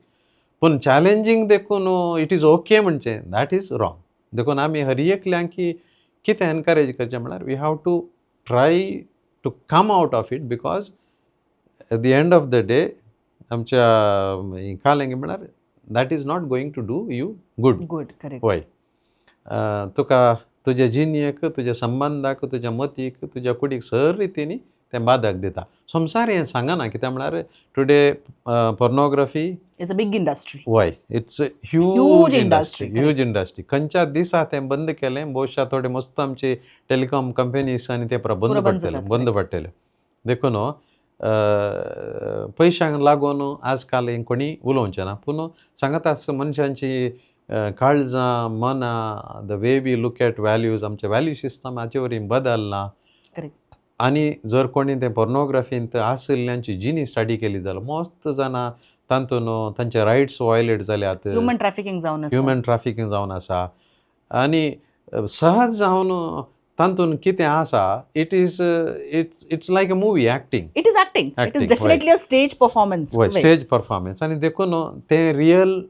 पूण चॅलेंजींग देखून इट इज ओके म्हणचें दॅट इज रॉंग देखून आमी हर एकल्यांक की कितें एनकरेज करचें म्हळ्यार we have to try to come out of it because at the end of the day आमच्या कालेंगे म्हळ्यार that is not going to do you good वय तुका तुज्या जिणेक तुज्या संबंधाक तुज्या मतीक तुज्या कुडीक सर रितीनी तें बाधक दिता संवसार हें सांगना कित्याक म्हळ्यार today pornography it's a big industry वय इट्स ह्यूज इंडस्ट्री खंयच्या दिसा तें बंद केलें भोवशा थोडे मस्त आमचे टेलिकॉम कंपनीज आनी ते बंद पडटले देखून पयशांक लागून आजकाल कोणी उलोवचें ना पूण सांगता मनशांची काळजां मनां the way we look at values आमचे वॅल्यू सिस्टम हाचे वरवीं बदलना आनी जर कोणी तें पोर्नोग्राफींत आशिल्ल्यांची जिणी स्टडी केली जाल्यार मस्त जाणां तातूंत तांचे रायट्स वायोलेट जाल्यात ह्युमन ट्रॅफिकिंग जावन आसा आनी सहज जावन तातूंत कितें आसा it is it's like a movie acting it is definitely a stage performance आनी देखून तें रियल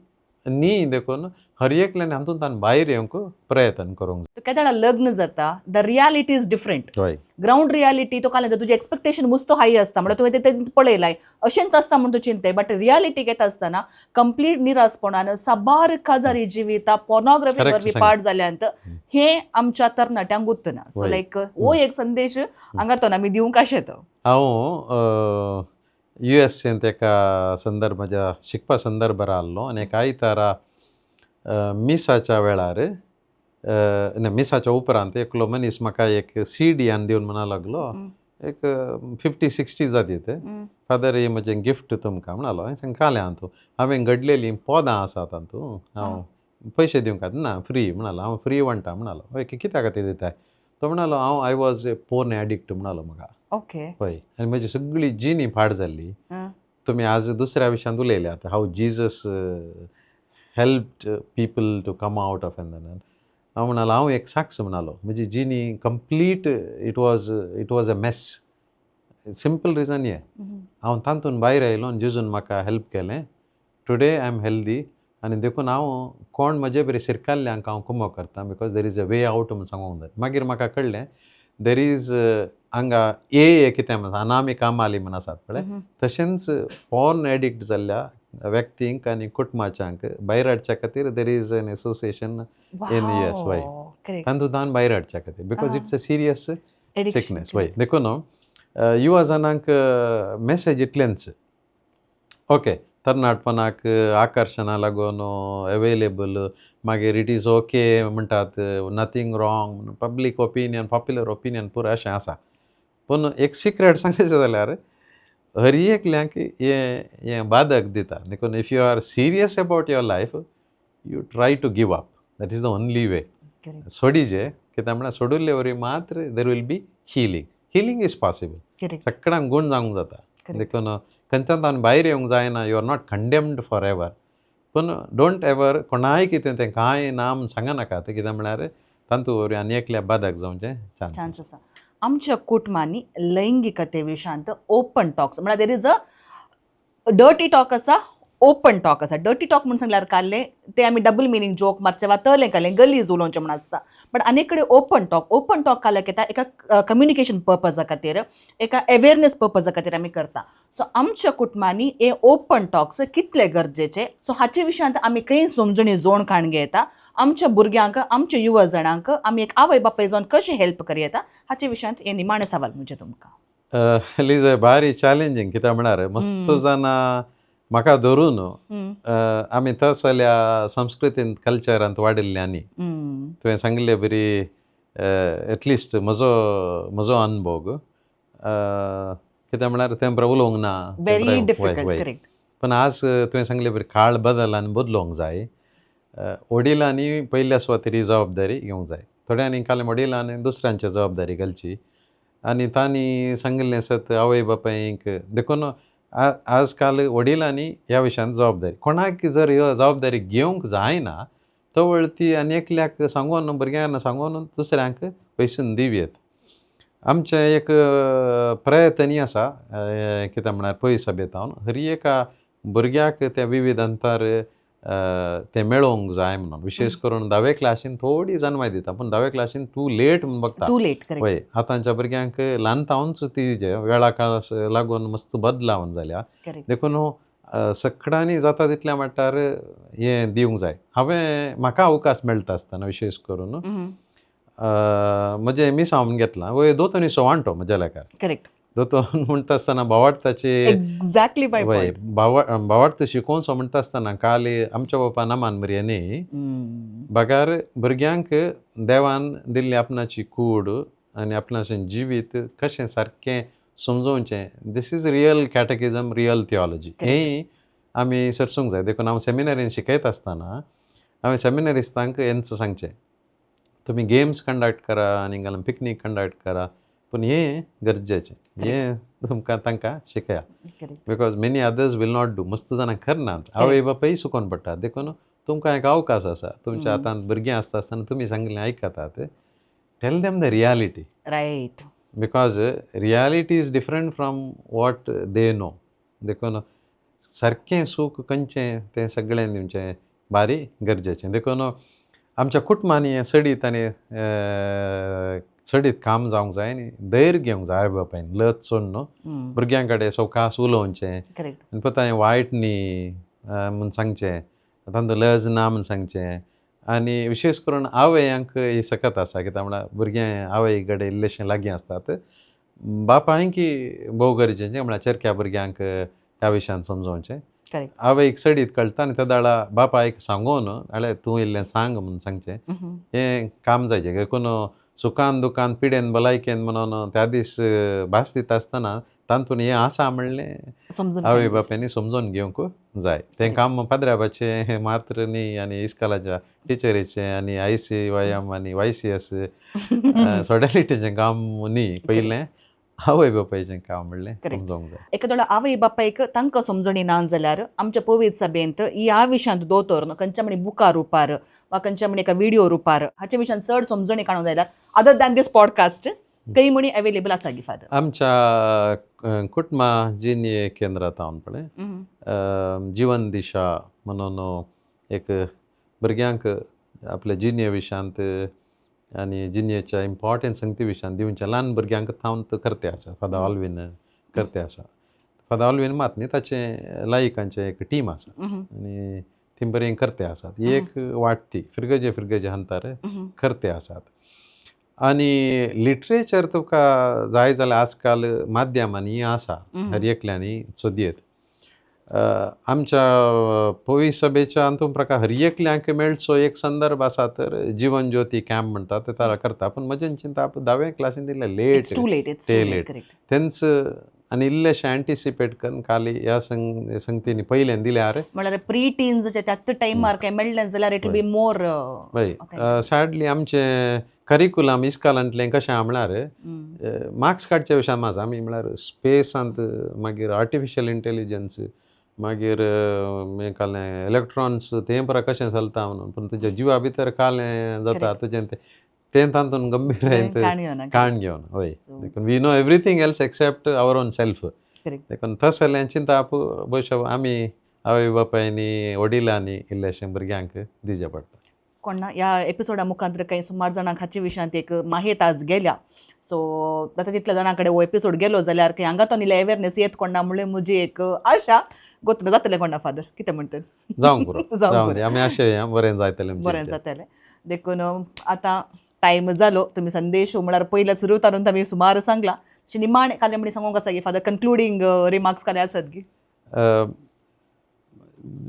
न्ही देखून हर एकल्यान हातूंतल्यान भायर येवंक प्रयत्न करूंक जाय केन्ना लग्न जाता the reality is different ground reality तो काल तुझी एक्सपेक्टेशन मुस्तो हाय आसता म्हणजे तुवें तें पळयलाय अशेंच आसता म्हण तूं चिंते बट रियालिटी येता आसतना कंप्लीट निरासपणान साबार काजारी जिवितां पोर्नोग्राफी वरवीं पाड जाल्यांत हें आमच्या तरणाट्यांक गुंतना सो लायक हो एक संदेश हांगातून आमी दिवंक आशेत हांव USAंत एका संदर्भ म्हज्या शिकपा संदर्भ रावल्लो आनी एका आयतारा मिसाच्या वेळार मिसाच्या उपरांत एकलो मनीस म्हाका एक CD दिवन म्हणा लागलो एक 50-60 जाती ते फादर हे म्हजें गिफ्ट तुमकां म्हणालो हांवें कालें हांवें घडलेलीं पोदां आसात तातूंत हांव पयशे दिवंक ना फ्री म्हणालो हांव फ्री वणटा म्हणालो हय कित्या खातीर दिताय तो म्हणालो I was a porn addict म्हणालो म्हाका हय आनी म्हजी सगळी जिणी फाट जाल्ली तुमी आज दुसऱ्या विशयांत उलयल्यात how Jesus helped people to come out of हांव म्हणालो हांव एक साक्ष म्हणालो म्हजी जिणी complete it was a mess simple reason हे हांव तातूंत भायर आयलो आनी जिजून म्हाका हेल्प केलें टुडे आय एम हेल्दी आनी देखून हांव कोण म्हजे बरें शिरकाल्ल्यांक हांव कुमो करता because there is a way out म्हूण सांगूंक जाय मागीर म्हाका कळ्ळें देर इज हांगा कितें म्हणटा अनामिका माली म्हण आसात पळय तशेंच पोर्न एडिक्ट जाल्ल्या व्यक्तींक आनी कुटुंबाच्यांक भायर हाडच्या खातीर there is an association in US वय तातूंत भायर हाडच्या खातीर because it's a serious sickness वय देखून युवा जनांक मेसेज इतलेंच ओके तरणाटपणाक आकर्शना लागून अवेलेबल मागीर इट इज ओके म्हणटात nothing wrong public opinion popular opinion पुरो अशें आसा पूण एक सिक्रेट सांगचें जाल्यार हर एकल्यांक हे बाधक दिता देखून if you are serious about your life you try to give up that is the only way correct सोडीचे कित्याक म्हळ्यार सोडिल्ले वरी मात्र there will be healing is possible correct सगळ्यांक गुण जावंक जाता Correct. देखून खंयच्यान भायर येवंक जायना you are not condemned forever पूण डोंट एवर कोणाय कितें तें कांय ना म्हूण सांगनाका कित्याक म्हळ्यार तातूंत वरी आनी एकल्या बाधक जावचे चान्स चान्स आसा आमच्या कुटुंबांनी लैंगिकते विशयांत ओपन टॉक्स म्हळ्यार there is a dirty talk आसा ओपन टॉक आसा डर्टी टॉक म्हणून सांगल्यार काडलें ते आमी डबल मिनींग जोक मारचे वा तलें काडलें गलीज उलोवचें म्हणून आसता बट आनी कडेन ओपन टॉक काडल्यार येता एका कम्युनिकेशन पर्पजा खातीर एका अवेरनेस पर्पजा खातीर आमी करता सो आमच्या कुटुंबांनी हे ओपन टॉक्स कितले गरजेचे सो हाचे विशयांत आमी खंय समजणी जोड काणगे येता आमच्या भुरग्यांक आमच्या युवा जणांक आमी एक आवय बापाय जावन कशें हेल्प करूं येता हाचे विशयांत हे निमाणे सवाल म्हणजे तुमकां लीज भारी चॅलेंजींग कित्याक म्हळ्यार मस्त जाणां म्हाका धरून आमी तस जाल्या संस्कृतींत कल्चरांत वाडिल्ल्यांनी तुवें सांगलें बरी एटलिस्ट म्हजो अनुभव कित्याक म्हळ्यार तें बरें उलोवंक ना व्हेरी डिफिकल्ट करेक्ट पण आज तुवें सांगलें बरी काळ बदल आनी बदलोवंक जाय वडिलांनी पयल्या सुवातेर जबाबदारी घेवंक जाय थोड्यांनी काल वडिलांनी दुसऱ्यांची जबाबदारी घालची आनी तांणी सांगिल्लें सत आवय बापायक देखून आज काल वडिलांनी ह्या विशयांत जबाबदारी कोणाक जर ह्यो जबाबदारी घेवंक जायना तो ती आनी एकल्याक सांगून भुरग्यांक सांगून दुसऱ्यांक पयसून दिवयेत आमचें एक प्रयत्न आसा कित्याक म्हळ्यार पयस सभेतावन हर एका भुरग्याक त्या विविध अंतर ते मेळोवंक जाय म्हणून विशेश करून 10वे क्लासीन थोडी जन्माय दिता पूण 10वे क्लासीन टू लेट म्हणून बघता टू लेट करेक्ट वय आतांच्या भुरग्यांक ल्हानतावनच ती जे वेळा काळ लागून मस्त बदलावन जाल्या करेक्ट देखून सगळ्यांनी जाता तितल्या मट्टार हें दिवंक जाय म्हाका अवकाश मेळटा आसतना विशेश करून म्हणजे मी सांगून घेतलां वय दोतोनी सवांटो म्हज्या लेकार करेक्ट दोतोन म्हणटा आसतना भावार्थाचे एक्झॅक्टली माय वय पॉयंट भावार्थ शिकोवन सो म्हणटा आसतना काल आमच्या बापा नामान मर्यानी बगार भुरग्यांक देवान दिल्ली आपणाची कूड आनी आपणाचें जिवीत कशें सारकें समजोवचें this is real catechism real theology हें आमी सरसूंक जाय देखून हांव सेमिनारीन शिकयता आसतना हांवें सेमिनारिस्तांक हेंच सांगचें तुमी गेम्स कंडक्ट करा आनी पिकनीक कंडक्ट करा पूण हें गरजेचें हें तुमकां तांकां शिकया because many others will not do मस्त जाणां करनात आवय बापाय सुकोवन पडटात देखून तुमकां एक अवकाश आसा तुमच्या हातांत भुरगीं आसता आसतना तुमी सांगलें आयकतात tell them the reality right because reality is different from what they know देखून सारकें सूख खंयचें तें सगळें दिवचें भारी गरजेचें देखून आमच्या कुटुंबांनी सडीत आनी सडीत काम जावंक जाय आनी धैर्य घेवंक जाय आवय बापायन लज सोड न्हू भुरग्यां कडेन सवकास उलोवचें करेक्ट आनी पळय वायट न्ही म्हूण सांगचें तांचो लज ना म्हूण सांगचें आनी विशेश करून आवयांक ही सकत आसा कित्याक म्हळ्यार भुरगें आवय कडेन इल्लेशें लागीं आसतात बापायकी भोव गरजेचें म्हळ्यार चरक्या भुरग्यांक ह्या विशयान समजोवचें करेक्ट आवयक सडीत कळटा आनी त्या दाडा बापायक सांगून नाल्यार तूं इल्लें सांग म्हणून सांगचें हें काम जायचें देखून सुखान दुखान पिडेन भलायकेन म्हणून त्या दीस भास दिता आसतना तातूंत हें आसा म्हणलें समजून आवय बापायनी समजून घेवंक जाय तें काम पाद्र्याबाचें मात्र न्ही आनी इस्कालाच्या टिचरीचें आनी ICYM आनी YCS सॉडॅलिटीचें काम न्ही पयलें आवय बापायचें काम म्हणलें समजोवंक जाय एखादो आवय बापायक तांकां समजणी ना जाल्यार आमच्या पवित्र सभेंत ह्या विशयांत दोतोर खंयच्या म्हणे बुका रुपार वा खंयच्या म्हणे एका व्हिडिओ रुपार हाचे विशयान चड समजणी काडूंक जाल्यार अदर दॅन दीस पॉडकास्ट खंय म्हणी अवेलेबल आसा गी फादर आमच्या कुटुंबा जिनिये केंद्रांत हांव पळय जीवन दिशा म्हणून एक भुरग्यांक आपल्या जिनिये विशयांत आनी जिनियेच्या इम्पॉर्टंट संगती विशयांत दिवचें ल्हान भुरग्यांक थांवन करते आसा फादर ऑल्वीन करते आसा फादर ऑल्वीन मात न्ही ताचें लायकांचें एक टीम आसा आनी ती बरें करते आसात ही एक वाट ती फिरगजे हंतार करते आसात आनी लिटरेचर तुका जाय जाल्यार आजकाल माध्यमांनी आसा हर एकल्यांनी सोदयेत आमच्या पवित्र सभेच्या हातूंत प्रकार हर एकल्यांक मेळचो एक संदर्भ आसा तर जीवन ज्योती कॅम्प म्हणटा ते ताका करता पूण म्हजें चिंता 10वे क्लासीन दिलें लेट टू लेट ते लेट तेंच आनी इल्लेशें एंटिसिपेट करून खाली ह्या संगतींनी पयलें दिल्यार म्हळ्यार प्री टीन्स जे त्याच टायमार काय मेळ्ळें जाल्यार इट विल बी मोर हय सॅडली आमचें करिकुलम इस्कालांतलें कशें आहा म्हळ्यार मार्क्स काडच्या विशयान माझा आमी म्हळ्यार स्पेसांत मागीर आर्टिफिशियल इंटेलिजन्स मागीर कालें इलेक्ट्रॉन्स तें परा कशें चलता म्हणून पूण तुज्या जिवा भितर कालें जाता तुजें तें तातूंत गंभीर काण घेवन हय देखून we know everything else except our own self देखून तस जाल्यार चिंता बशा आमी आवय बापायनी वडिलांनी इल्लेशें भुरग्यांक दिवचें पडटा कोणा ह्या एपिसोडा मुखांतर काही सुमार जाणांक हाचे विशयांत एक माहिती आज गेल्या सो आतां तितल्या जाणां कडेन हो एपिसोड गेलो जाल्यार काही हांगा तो इल्ले अवेरनेस येत कोणा म्हणल्यार म्हजी एक आशा गोतून जातलें कोणा फादर कितें म्हणटात जावंक पुरो जावं दी आमी आशय बरें जातलें बरें जातलें देखून आतां टायम जालो तुमी संदेश म्हळ्यार पयल्या सुरवातारून आमी सुमार सांगला निमाणे काले म्हणी सांगूंक आसा की फादर कन्क्लुडींग रिमार्क्स काले आसात की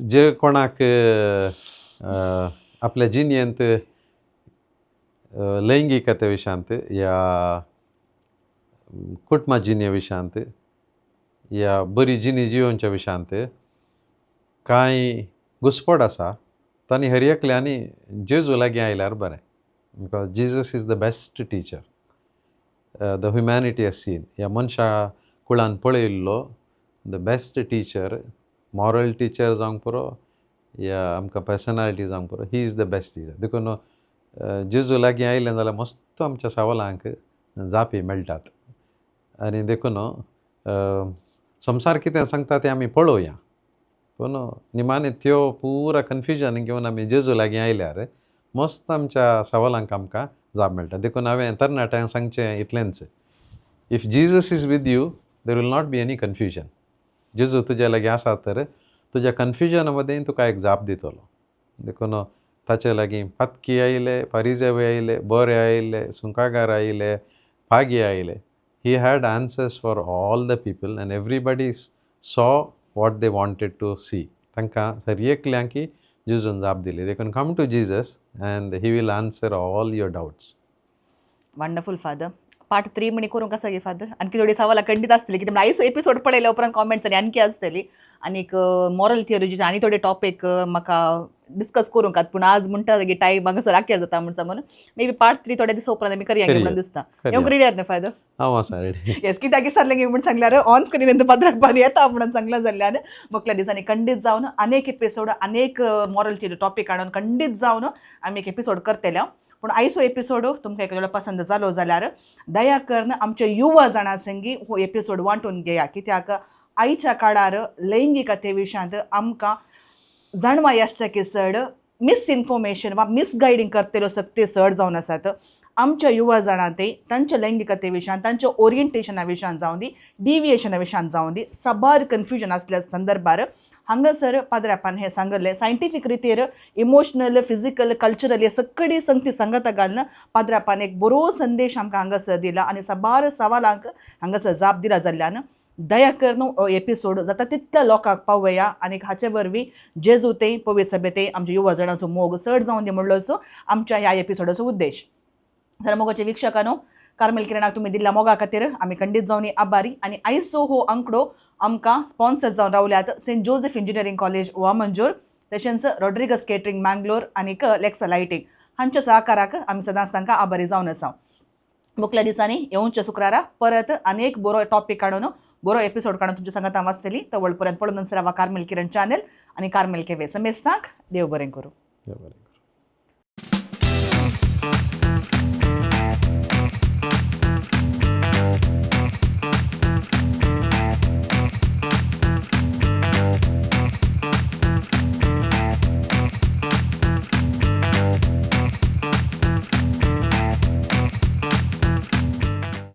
जे कोणाक आपल्या जिणेंत लैंगिकते विशयांत या कुटुंब जिणे विशयांत या बरी जिणी जिवोवच्या विशयांत कांय घुसपट आसा तांणी हर एकल्यांनी जेजू लागीं आयल्यार बरें because Jesus is the best teacher the humanity has seen ह्या मनशा कुळान पळयल्लो the best teacher moral teacher जावंक पुरो या आमकां पर्सनालिटी जावंक पुरो he is the best teacher देखून जेजू लागीं आयलें जाल्यार मस्त आमच्या सवालांक जापी मेळटात आनी देखून संवसार कितें सांगता तें आमी पळोवया पूण निमाणे त्यो पुरा कन्फ्युजन घेवन आमी जेजू लागीं आयल्यार मस्त आमच्या सवालांक आमकां जाप मेळटा देखून हांवें तरणाट्यांक सांगचें इतलेंच if Jesus is with you there will not be any confusion जेजू तुज्या लागीं आसा तर तुज्या कन्फ्युजना मदें तुका एक जाप दितलो देखून ताचे लागीं पातकी आयले फारिजेव आयले बरे आयले सुंकागार आयले फागी आयले he had answers for all the people and everybody saw what they wanted to see तांकां सरयेकल्यांकी जेजून जाप दिली देखून come to Jesus and he will answer all your doubts wonderful father part 3 म्हणी करूंक आसा गे फादर आणखी थोडी सवालां खंडीत आसतली कित्याक आयज एपिसोड पळयल्या उपरांत कॉमेंट्स आनी आणखी आसतली आनीक मॉरल थियोलॉजीचे आनी थोडे टॉपीक म्हाका डिस्कस करूंक पूण आज म्हणटा की टायम हांगासर राखीर जाता म्हण सांगून मे बी पार्ट 3 थोडे दीस उपरांत आमी करया म्हणून दिसता येवंक रेडी आहात न्ही फादर हांव आसा रेडी येस कित्याक विसरलें गे म्हूण सांगल्यार ऑन स्क्रीन पदराक पानी येता म्हणून सांगला जाल्ल्यान मुखल्या दिसांनी खंडीत जावन अनेक एपिसोड अनेक मॉरल थियोरी टॉपीक हाडून खंडीत जावन आमी एक एपिसोड करतल्या पूण आयचो एपिसोड तुमकां एक पसंद जालो जाल्यार दया करून आमच्या युवा जाणां संगी हो एपिसोड वांटून घेया कित्याक आयच्या काळार लैंगिकते विशयांत आमकां जाणवा आसचे की चड मिसइन्फॉर्मेशन वा मिसगायडींग करतल्यो सक्ती चड जावन आसात आमच्या युवा जाणां ते तांच्या लैंगिकते विशयान तांच्या ओरिएंटेशना विशयान जावं दी डिविएशना विशयान जावं दी सबार कन्फ्युजन आसल्या संदर्भार हांगासर पाद्रापान हें सांगलें सायंटिफीक रितीर इमोशनल फिजिकल कल्चरल हे सगळी संगती संगत घालून पाद्रापान एक बरो संदेश आमकां हांगासर दिला आनी सबार सवालांक हांगासर जाप दिला जाल्ल्यान दया करून एपिसोड जाता तितल्या लोकांक पावया आनी हाचे वरवीं जेजू ते पवित्र सभे ते आमच्या युवा जाणांचो मोग चड जावन दी म्हणलो असो आमच्या ह्या एपिसोडाचो उद्देश जर मोगाचे वीक्षकांनो कार्मेल किरणाक तुमी दिल्ल्या मोगा खातीर आमी खंडीत जावन आभारी आनी आयचो हो आंकडो आमकां स्पॉन्सर जावन रावल्यात Saint Joseph Engineering College Vamanjoor तशेंच रॉड्रिगस केटरिंग मँगलोर आनीक लेक्सा लायटिंग हांच्या सहकाराक आमी सदांच तांकां आभारी जावन आसा मुखल्या दिसांनी येवच्या शुक्रारा परत आनीक बरो टॉपीक काडून बरो एपिसोड काडून तुमच्या सांगात हांव आसतली तो पर्यंत पळोवन रावा कार्मेल किरण चॅनल आनी कार्मेल केवे समेस्तांक देव बरें करूं